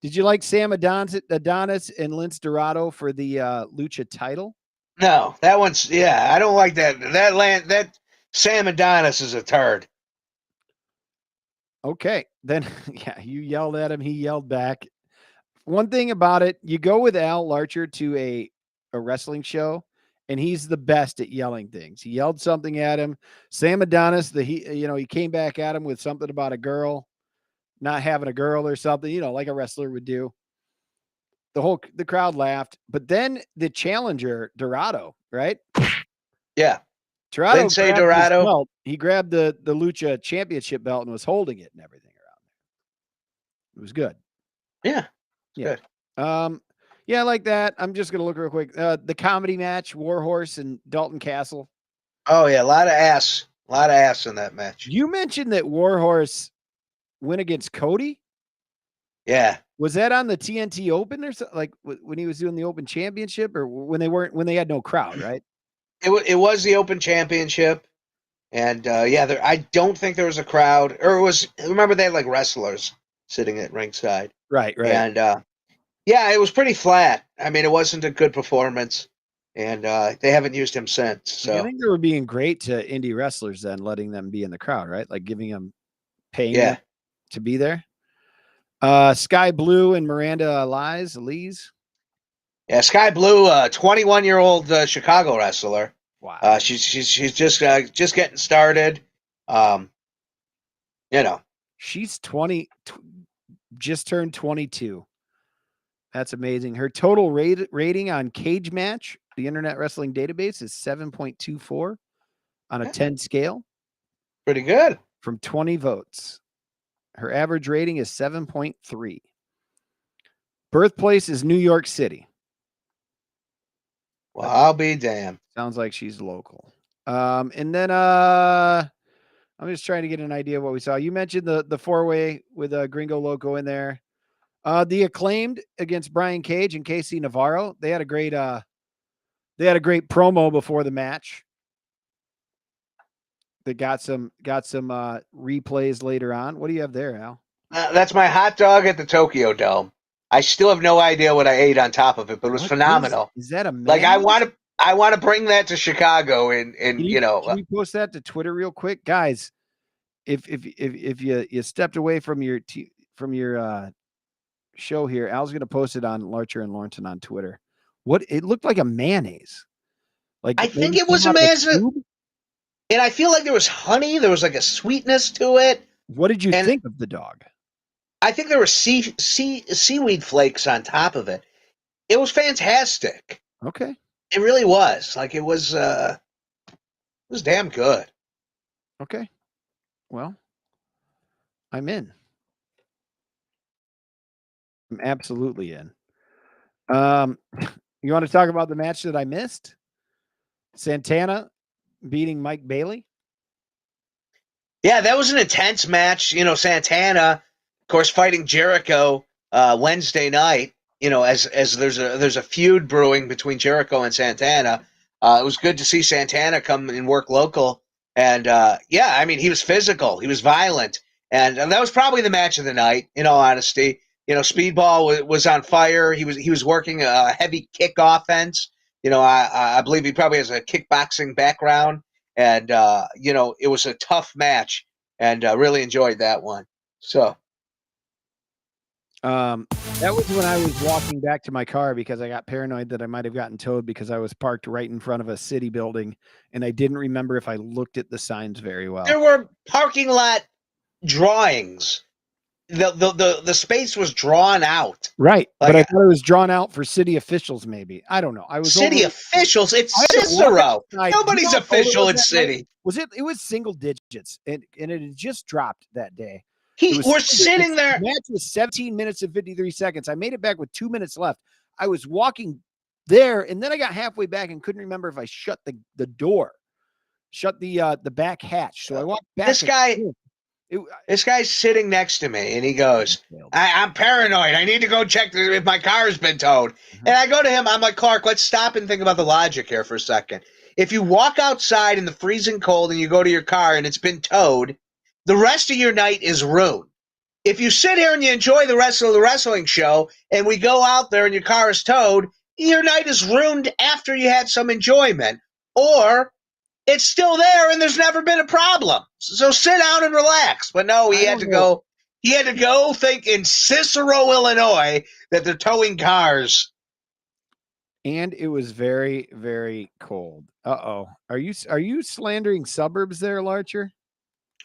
did you like Sam Adonis and Lince Dorado for the Lucha title? No, that one's I don't like that. That Sam Adonis is a turd. Okay, then you yelled at him, he yelled back. One thing about it, you go with Al Larcher to a wrestling show, and he's the best at yelling things. He yelled something at him. Sam Adonis, he came back at him with something about a girl not having a girl or something, like a wrestler would do. The crowd laughed, but then the challenger Dorado, right? Yeah. Dorado Lince Dorado. Belt. He grabbed the Lucha championship belt and was holding it and everything around there. It was good. Yeah. Good. Yeah, I like that. I'm just gonna look real quick. The comedy match, Warhorse and Dalton Castle. Oh yeah, a lot of ass in that match. You mentioned that Warhorse went against Cody. Yeah. Was that on the TNT Open or something? Like when he was doing the Open Championship, or when they had no crowd, right? It was the Open Championship, and I don't think there was a crowd, or remember they had like wrestlers sitting at ringside. Right. And it was pretty flat. It wasn't a good performance, and they haven't used him since. So I think they were being great to indie wrestlers then, letting them be in the crowd, right? Like paying them to be there. Sky Blue and Miranda Elise. Yeah, Sky Blue, 21-year-old Chicago wrestler. Wow. She's just getting started. She's 20, just turned 22. That's amazing. Her total rating on Cage Match, the Internet Wrestling Database, is 7.24 on a 10 scale. Pretty good. From 20 votes. Her average rating is 7.3. Birthplace is New York City. Well, I'll be damned. Sounds like she's local. And then I'm just trying to get an idea of what we saw. You mentioned the four-way with Gringo Loco in there. The Acclaimed against Brian Cage and Casey Navarro. They had a great promo before the match. They got some replays later on. What do you have there, Al? That's my hot dog at the Tokyo Dome. I still have no idea what I ate on top of it, but it was phenomenal. Is that a like I want to bring that to Chicago and can you post that to Twitter real quick, guys? If you stepped away from your show here, Al's going to post it on Larcher and Lawrence on Twitter. What it looked like a mayonnaise. Like I think it was a mayonnaise, and I feel like there was honey. There was like a sweetness to it. What did you think of the dog? I think there were seaweed flakes on top of it. It was fantastic. Okay. It really was. Like it was damn good. Okay. Well, I'm in. I'm absolutely in. You want to talk about the match that I missed? Santana beating Mike Bailey? Yeah, that was an intense match. Santana, of course, fighting Jericho Wednesday night. As there's a feud brewing between Jericho and Santana. It was good to see Santana come and work local. And he was physical, he was violent, and that was probably the match of the night. In all honesty, Speedball was on fire. He was working a heavy kick offense. I believe he probably has a kickboxing background, and it was a tough match, and really enjoyed that one. So. That was when I was walking back to my car because I got paranoid that I might have gotten towed because I was parked right in front of a city building and I didn't remember if I looked at the signs very well. There were parking lot drawings. The space was drawn out. Right. But I thought it was drawn out for city officials maybe. I don't know. I was city officials. It's Cicero. Nobody's official in city. It was single digits and it had just dropped that day. We're sitting there. The match was 17 minutes and 53 seconds. I made it back with 2 minutes left. I was walking there, and then I got halfway back and couldn't remember if I shut the door, shut the back hatch. So I walked back. This guy's sitting next to me, and he goes, I'm paranoid. I need to go check if my car's been towed. And I go to him. I'm like, Clark, let's stop and think about the logic here for a second. If you walk outside in the freezing cold and you go to your car and it's been towed, the rest of your night is ruined. If you sit here and you enjoy the rest of the wrestling show and we go out there and your car is towed, your night is ruined after you had some enjoyment. Or it's still there and there's never been a problem. So sit down and relax. But no, he had to go think in Cicero, Illinois, that they're towing cars. And it was very, very cold. Uh-oh. Are you slandering suburbs there, Larcher?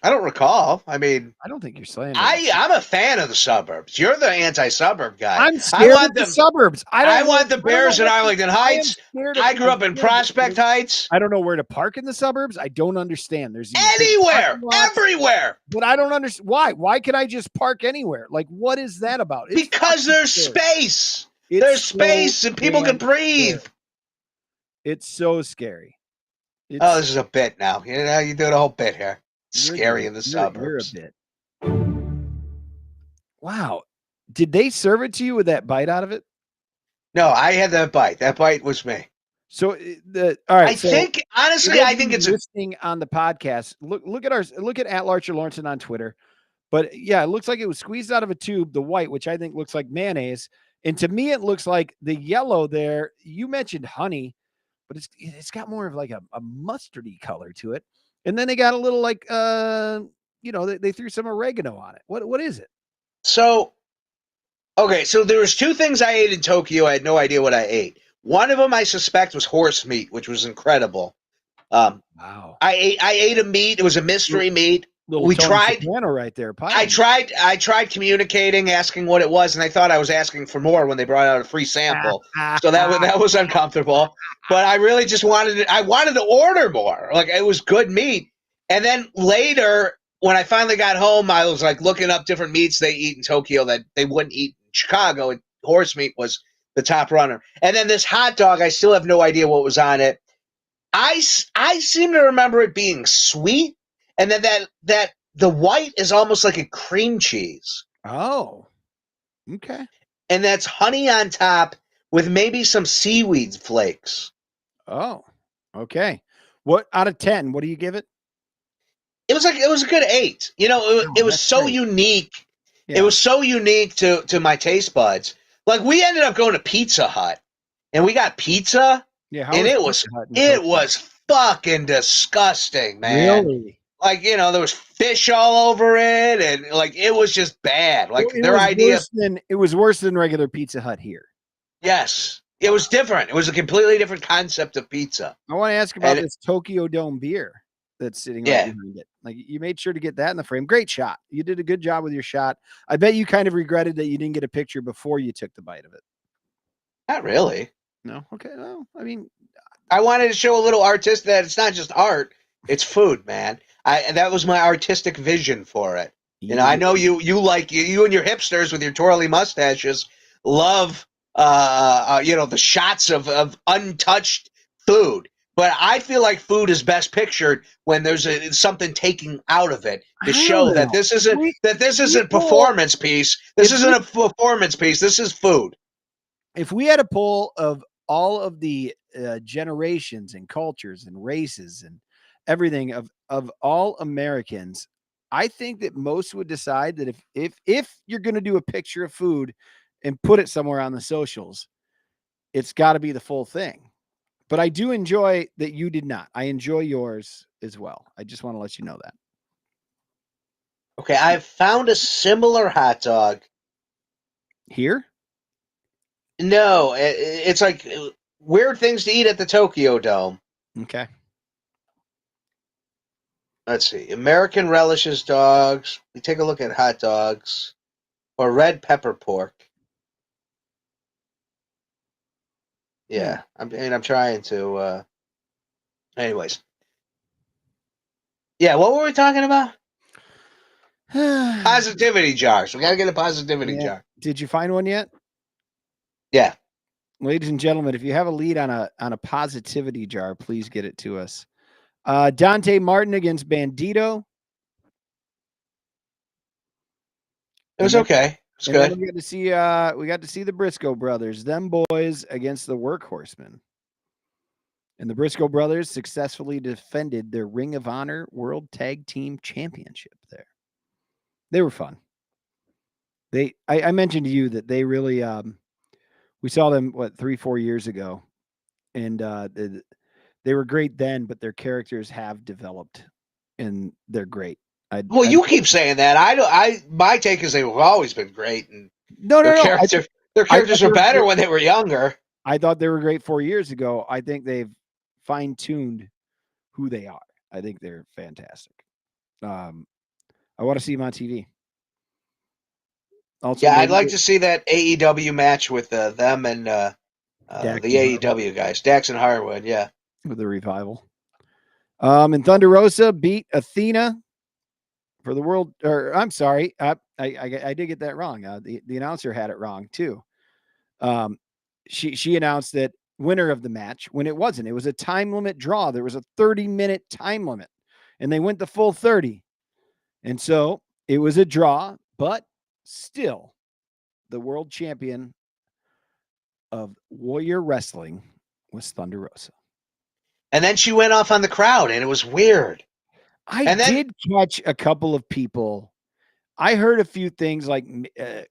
I don't recall. I mean, I don't think you're slandering. I'm a fan of the suburbs. You're the anti-suburb guy. I'm scared of the suburbs. I want the Bears in Arlington Heights. I grew up in Prospect Heights. I don't know where to park in the suburbs. I don't understand. There's anywhere, everywhere. But I don't understand why. Why can I just park anywhere? Like, what is that about? Because there's space. There's space and people can breathe. It's so scary. This is a bit now. You do the whole bit here. Scary in the suburbs. You're a bit. Wow. Did they serve it to you with that bite out of it? No, I had that bite. That bite was me. So all right. I think it's listening on the podcast. Look at Larcher Lawrence on Twitter. But yeah, it looks like it was squeezed out of a tube, the white, which I think looks like mayonnaise. And to me, it looks like the yellow there. You mentioned honey, but it's got more of like a mustardy color to it. And then they got a little like, they threw some oregano on it. What is it? So there was two things I ate in Tokyo. I had no idea what I ate. One of them I suspect was horse meat, which was incredible. Wow. I ate a meat. It was a mystery meat. We tried right there. I tried communicating, asking what it was, and I thought I was asking for more when they brought out a free sample. So that was uncomfortable. But I really just wanted to order more. Like, it was good meat. And then later, when I finally got home, I was like looking up different meats they eat in Tokyo that they wouldn't eat in Chicago, and horse meat was the top runner. And then this hot dog, I still have no idea what was on it. I seem to remember it being sweet, and then that the white is almost like a cream cheese, Oh, okay. and that's honey on top with maybe some seaweed flakes. Oh, okay. What out of 10? What do you give it? It was a good 8. You know, it was that's so great. unique. Yeah. It was so unique to my taste buds. Like, we ended up going to Pizza Hut, and we got pizza, Yeah, how and it Pizza Hut in it Tokyo? was fucking disgusting, man. Really. Like, you know, there was fish all over it, and like it was just bad. Like Well, their idea, it was worse than regular Pizza Hut here. yes, it was different. It was a completely different concept of pizza. I want to ask about And this Tokyo Dome beer that's sitting Yeah. right behind it. Like, you made sure to get that in the frame. Great shot. You did a good job with your shot. I bet you kind of regretted that you didn't get a picture before you took the bite of it. Not really. No? Okay. Well, I mean, I wanted to show a little artist that it's not just art; it's food, man. That was my artistic vision for it. You know, I know you and your hipsters with your twirly mustaches love you know, the shots of untouched food. But I feel like food is best pictured when there's something taken out of it to I show don't that know. this isn't people- performance piece. This if isn't a performance piece. This is food. If we had a poll of all of the generations and cultures and races and everything of all Americans, I think that most would decide that if you're going to do a picture of food and put it somewhere on the socials, it's got to be the full thing. But I do enjoy that you did not. I enjoy yours as well. I just want to let you know that. Okay, I've found a similar hot dog. Here? No, it's like weird things to eat at the Tokyo Dome. Okay. Let's see. American relishes dogs. We take a look at hot dogs or red pepper pork. Yeah, I'm trying to. Anyways, yeah. What were we talking about? Positivity jars. We gotta get a positivity Yeah. jar. Did you find one yet? Yeah. Ladies and gentlemen, if you have a lead on a positivity jar, please get it to us. Dante Martin against Bandito. It was okay. It's And then good. we got to see the Briscoe brothers, them boys against the Workhorsemen. And the Briscoe brothers successfully defended their Ring of Honor World Tag Team Championship there. They were fun. I mentioned to you that they really we saw them 3-4 years ago, and they were great then, but their characters have developed and they're great. Well, you keep saying that. My take is they've always been great, and no. their characters were better when they were younger. I thought they were great 4 years ago. I think they've fine-tuned who they are. I think they're fantastic. I want to see them on TV. Also, Yeah, I'd like to see that AEW match with them and the AEW guys, Dax and Harwood. Yeah, with the Revival. And Thunder Rosa beat Athena for the world. Or I'm sorry, I did get that wrong. The announcer had it wrong too. She announced that winner of the match when it wasn't. It was a time limit draw. There was a 30-minute time limit, and they went the full 30, and so it was a draw. But still, the world champion of Warrior Wrestling was Thunder Rosa. and then she went off on the crowd, and it was weird. I did catch a couple of people. I heard a few things like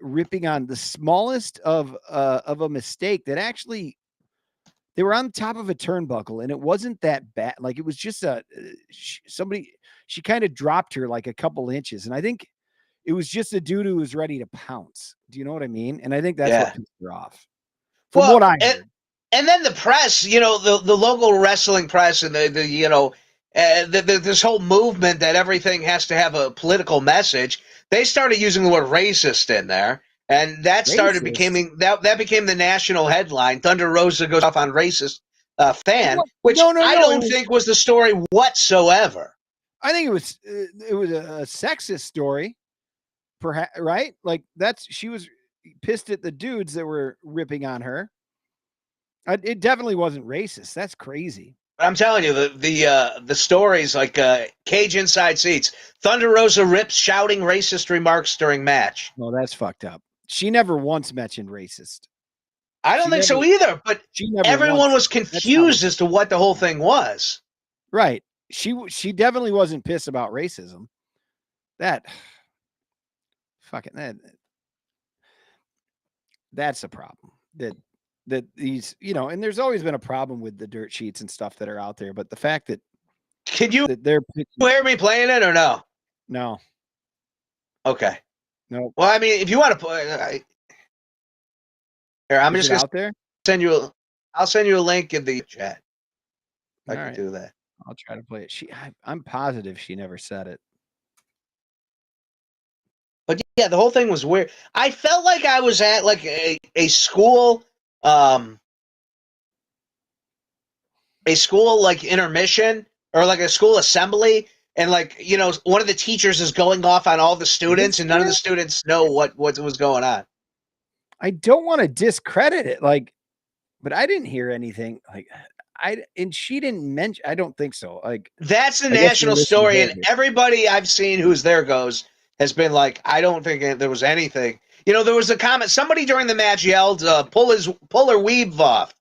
ripping on the smallest of a mistake that actually they were on top of a turnbuckle and it wasn't that bad. Like it was just she kind of dropped her like a couple inches. And I think it was just a dude who was ready to pounce. Do you know what I mean? And I think that's what pissed her off. From what I heard. And then the press, you know, the local wrestling press and the you know, this whole movement that everything has to have a political message. They started using the word racist in there, and that started becoming that became the national headline. Thunder Rosa goes off on racist fan, which I don't think was the story whatsoever. I think it was a sexist story, perhaps, right? Like she was pissed at the dudes that were ripping on her. It definitely wasn't racist. That's crazy. But I'm telling you, the stories like Cage Inside Seats, Thunder Rosa rips shouting racist remarks during match. Well, that's fucked up. She never once mentioned racist. I don't think so either, but everyone was That's confused as to what the whole thing was. right. She definitely wasn't pissed about racism. That fucking that's a problem. That these, and there's always been a problem with the dirt sheets and stuff that are out there, but the fact that Can you that they're hear me playing it or no? no. Okay. No. Well, I mean, if you want to play, here, I'm just gonna out there. I'll send you a link in the chat. I can do that. I'll try to play it. I'm positive she never said it. But yeah, the whole thing was weird. I felt like I was at like a school like intermission or like a school assembly, and like one of the teachers is going off on all the students, and none of the students know what was going on. I don't want to discredit it, but I didn't hear anything and she didn't mention. I don't think so. That's the national story, and everybody I've seen who's there has been like, I don't think there was anything. There was a comment. Somebody during the match yelled, pull her weave off.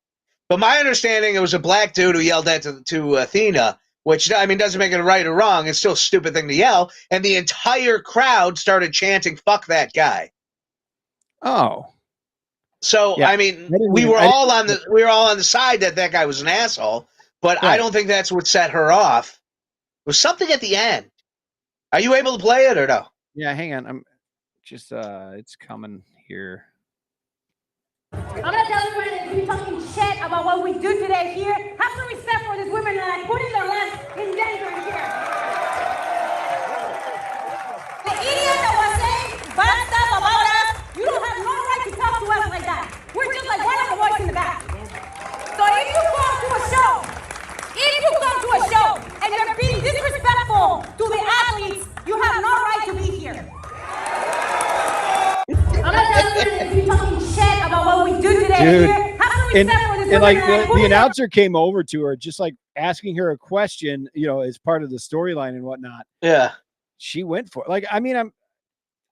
But my understanding, it was a black dude who yelled that to Athena, which, I mean, doesn't make it right or wrong. It's still a stupid thing to yell. And the entire crowd started chanting, fuck that guy. Oh. So, yeah. I mean, we were all on the side that guy was an asshole, but right. I don't think that's what set her off. It was something at the end. Are you able to play it or no? Yeah, hang on. I'm just it's coming here. I'm gonna tell everybody that if you're talking shit about what we do today here, have some respect for these women that are putting their lives in danger here. The idiot that was saying bad stuff about us, you don't have no right to talk to us like that. We're just like one of the boys in the back. So if you come to a show and you're being disrespectful to the athletes, you have no right to be here. I'm not telling you if you're talking shit about what we do today here. Have some respect for this and like the announcer came over to her, just like asking her a question, as part of the storyline and whatnot. Yeah, she went for it. Like, I mean,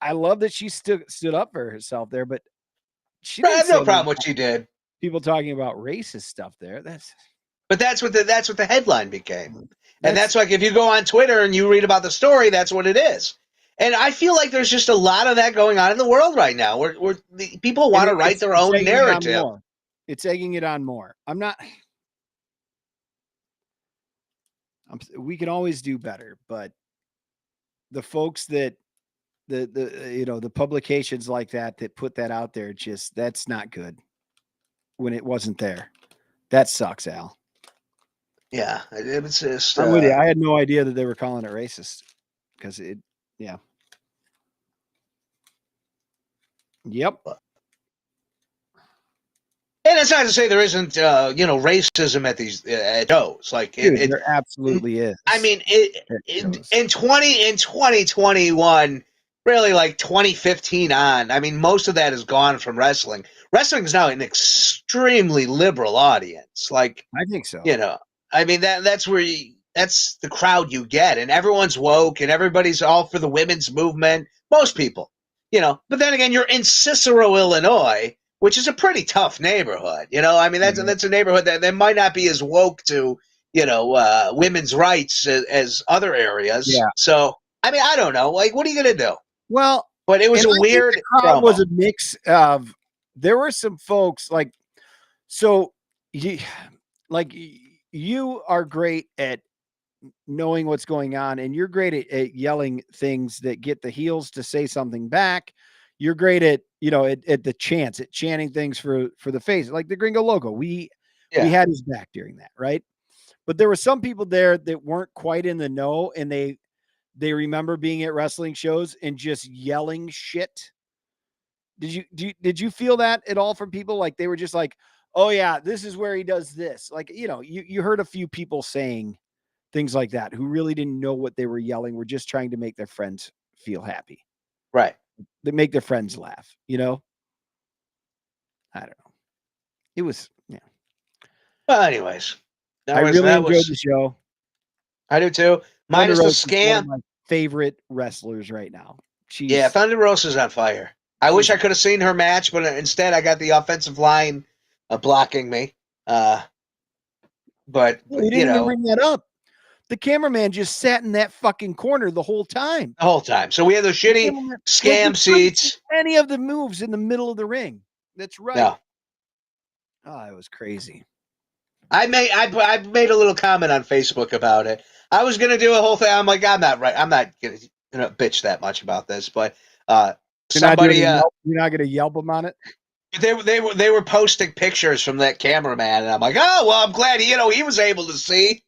I love that she stood up for herself there, but I have no problem what she did. People talking about racist stuff there. But that's what the headline became. And that's like, if you go on Twitter and you read about the story, that's what it is. And I feel like there's just a lot of that going on in the world right now, where people want to write their own narrative. It's egging it on more. We can always do better, but the folks that the publications like that put that out there, that's not good when it wasn't there. That sucks, Al. Yeah, it was just. I'm with you. I had no idea that they were calling it racist because yeah. Yep. And it's not to say there isn't, racism at these shows. Like, dude, there absolutely is. I mean, in 2021, really, like 2015 on. I mean, most of that is gone from wrestling. Wrestling is now an extremely liberal audience. Like, I think so. I mean, that's the crowd you get, and everyone's woke, and everybody's all for the women's movement. Most people, But then again, you're in Cicero, Illinois, which is a pretty tough neighborhood. I mean, that's a neighborhood that might not be as woke to women's rights as other areas. Yeah. So, I mean, I don't know. Like, what are you gonna do? Well, but it was a weird. The crowd was a mix of. There were some folks like, so you are great at knowing what's going on, and you're great at yelling things that get the heels to say something back. You're great at at the chants, at chanting things for the face, like the Gringo logo. We had his back during that, right? But there were some people there that weren't quite in the know, and they remember being at wrestling shows and just yelling shit. Did you feel that at all from people? Like, they were just like, oh yeah, this is where he does this. Like, you heard a few people saying things like that, who really didn't know what they were yelling, were just trying to make their friends feel happy. Right. They make their friends laugh, you know? I don't know. It was, yeah. Well, anyways, I really enjoyed the show. I do too. Minus Thunder the Rosa is one of scam. my favorite wrestlers right now. Yeah, Thunder Rosa's on fire. I wish I could have seen her match, but instead I got the offensive line blocking me. But we didn't even bring that up. The cameraman just sat in that fucking corner the whole time. The whole time. So we had those shitty scam seats. Any of the moves in the middle of the ring. That's right. No. Oh, it was crazy. I made a little comment on Facebook about it. I was gonna do a whole thing. I'm like, I'm not gonna bitch that much about this, but you're not gonna Yelp them on it. They were posting pictures from that cameraman, and I'm like, oh well, I'm glad he was able to see.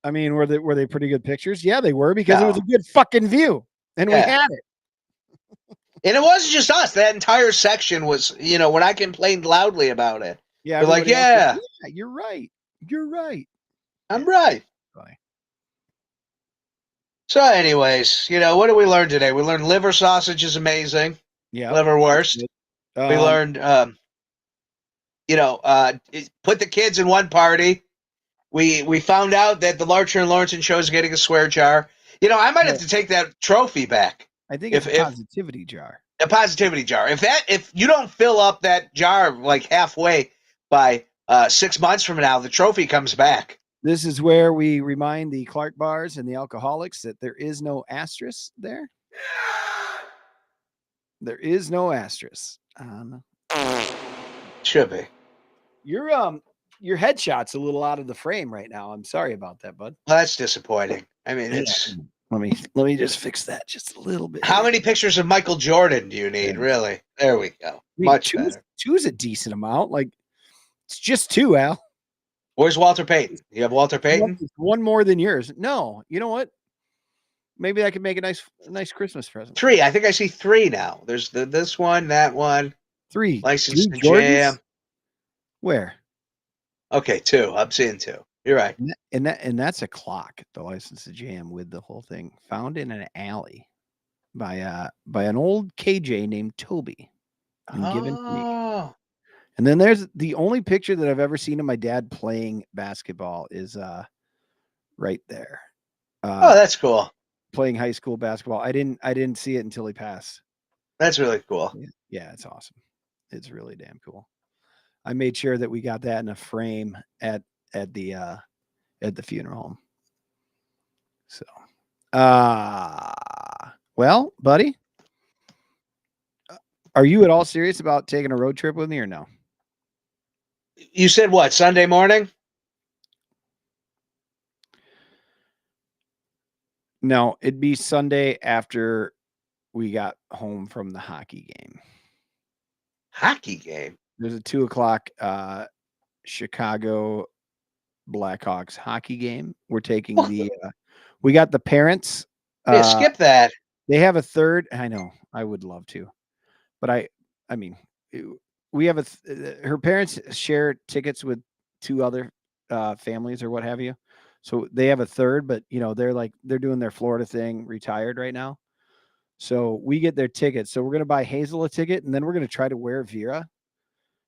I mean, were they pretty good pictures? Yeah, they were, because it was a good fucking view, and we had it. And it wasn't just us. That entire section was, when I complained loudly about it. Yeah, they're like, yeah, you're right. You're right. I'm right. So, anyways, what did we learn today? We learned liver sausage is amazing. Yeah, liverwurst. We learned, put the kids in one party. We found out that the Larcher and Lawrenson show is getting a swear jar. I might have to take that trophy back. I think it's a positivity jar. A positivity jar. If you don't fill up that jar like halfway by 6 months from now, the trophy comes back. This is where we remind the Clark bars and the alcoholics that there is no asterisk there. There is no asterisk. Should be. Your headshot's a little out of the frame right now. I'm sorry about that, bud. Well, that's disappointing. I mean, it's. Let me just fix that just a little bit. How many pictures of Michael Jordan do you need, really? There we go. Much better. Two's a decent amount. Like, it's just two, Al. Where's Walter Payton? You have Walter Payton? One more than yours. No, you know what? Maybe I could make a nice Christmas present. 3. I think I see 3 now. There's this one, that one. 3. License to Jam. Where? Okay, 2. I'm seeing 2. You're right. And that's a clock, the License to Jam with the whole thing, found in an alley by an old KJ named Toby and given to me. And then there's the only picture that I've ever seen of my dad playing basketball is right there. That's cool. Playing high school basketball. I didn't see it until he passed. That's really cool. Yeah, it's awesome. It's really damn cool. I made sure that we got that in a frame at the funeral home. So, well, buddy, are you at all serious about taking a road trip with me or no? You said what? Sunday morning? No, it'd be Sunday after we got home from the hockey game. Hockey game? There's a 2:00 Chicago Blackhawks hockey game. We're taking we got the parents. Yeah, skip that. They have a third. I know. I would love to, but I mean, we have her parents share tickets with 2 other families or what have you. So they have a third, but they're doing their Florida thing, retired right now. So we get their tickets. So we're going to buy Hazel a ticket, and then we're going to try to wear Vera,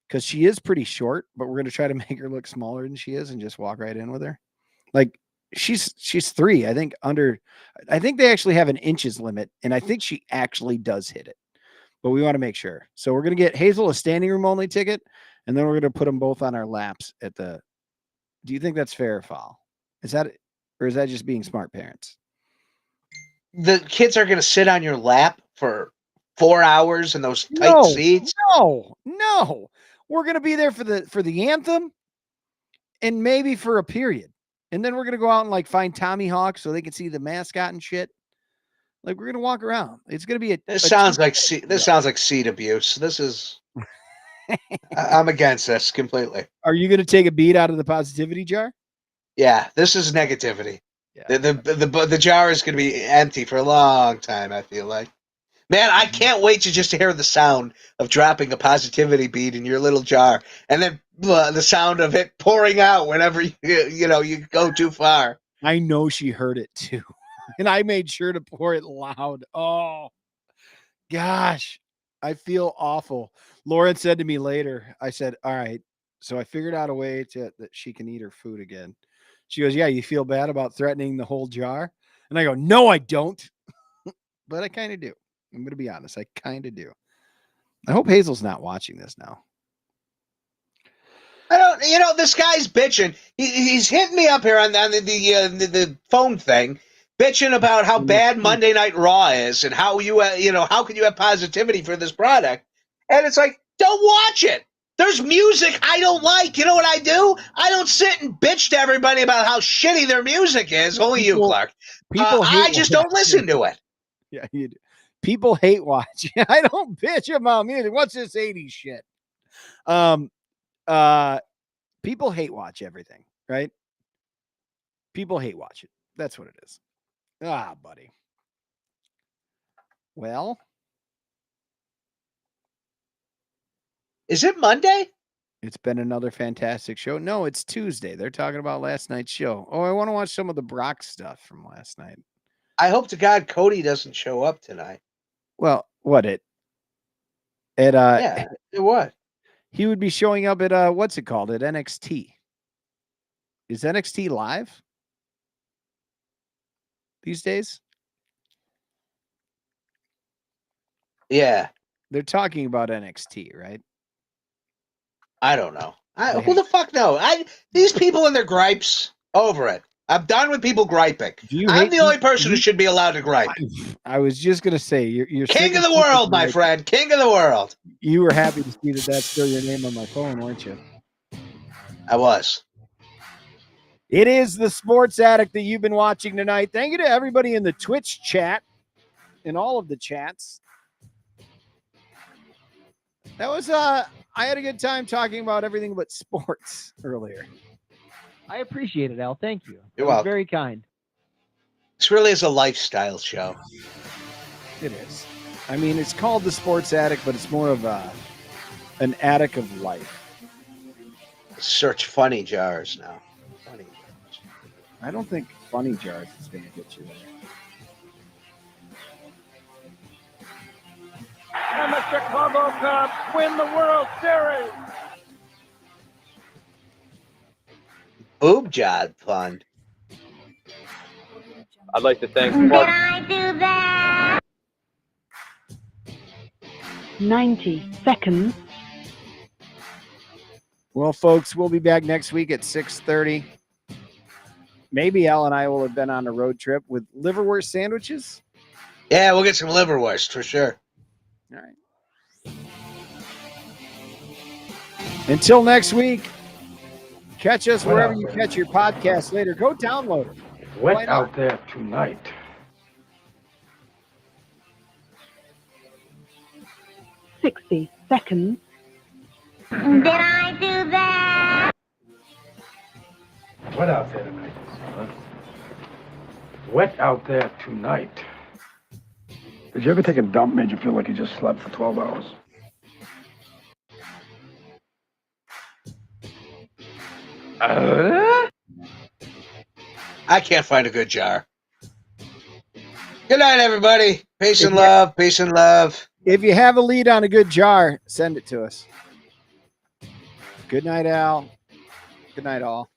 because she is pretty short, but we're going to try to make her look smaller than she is and just walk right in with her. Like, she's 3, I think they actually have an inches limit, and I think she actually does hit it, but we want to make sure. So we're going to get Hazel a standing room only ticket, and then we're going to put them both on our laps do you think that's fair or foul? Is that just being smart parents? The kids are going to sit on your lap for 4 hours in those tight seats? No. We're going to be there for the anthem and maybe for a period. And then we're going to go out and find Tommy Hawk so they can see the mascot and shit. We're going to walk around. It's going to be This sounds like seat abuse. This is I'm against this completely. Are you going to take a beat out of the positivity jar? Yeah, this is negativity. Yeah. The jar is going to be empty for a long time, I feel like. Man, I can't wait to just hear the sound of dropping a positivity bead in your little jar, and then the sound of it pouring out whenever you go too far. I know she heard it too. And I made sure to pour it loud. Oh, gosh. I feel awful. Lauren said to me later, I said, all right. So I figured out a way that she can eat her food again. She goes, yeah, you feel bad about threatening the whole jar? And I go, no, I don't. But I kind of do. I'm going to be honest. I kind of do. I hope Hazel's not watching this now. I don't. You know, this guy's bitching. He's hitting me up here on the phone thing, bitching about how bad Monday Night Raw is and how how can you have positivity for this product? And it's like, don't watch it. There's music I don't like. You know what I do? I don't sit and bitch to everybody about how shitty their music is. Only you, Clark. I just don't listen to it. Yeah, you do. People hate watch. I don't bitch about music. What's this 80s shit? People hate watch everything, right? People hate watch it. That's what it is. Ah, buddy. Well, is it Monday? It's been another fantastic show. No, it's Tuesday. They're talking about last night's show. Oh, I want to watch some of the Brock stuff from last night. I hope to God Cody doesn't show up tonight. Well, what what? He would be showing up at what's it called? At NXT. Is NXT live these days? Yeah. They're talking about NXT, right? I don't know. Who the fuck knows? These people and their gripes, over it. I'm done with people griping. I'm the only person who should be allowed to gripe. I was just going to say, you're king of the world, my friend. King of the world. You were happy to see that that's still your name on my phone, weren't you? I was. It is the Sports Addict that you've been watching tonight. Thank you to everybody in the Twitch chat, in all of the chats. That was, I had a good time talking about everything but sports earlier. I appreciate it, Al. Thank you. You're welcome. Very kind. This really is a lifestyle show. It is. I mean, it's called the Sports Addict, but it's more of an addict of life. Search funny jars now. Funny jars. I don't think funny jars is going to get you there. And the Chicago Cubs win the World Series. Boob job fund. I'd like to thank Did I do that? 90 seconds. Well, folks, we'll be back next week at 6:30. Maybe Al and I will have been on a road trip with liverwurst sandwiches. Yeah, we'll get some liverwurst for sure. All right. Until next week, catch us wherever you catch your podcast later. Go download it. Wet out there tonight. $60 seconds. Did I do that? Wet out there tonight, son. Wet out there tonight. Did you ever take a dump made you feel like you just slept for 12 hours? I can't find a good jar. Good night, everybody. Peace and love. Peace and love. If you have a lead on a good jar, send it to us. Good night, Al. Good night, all.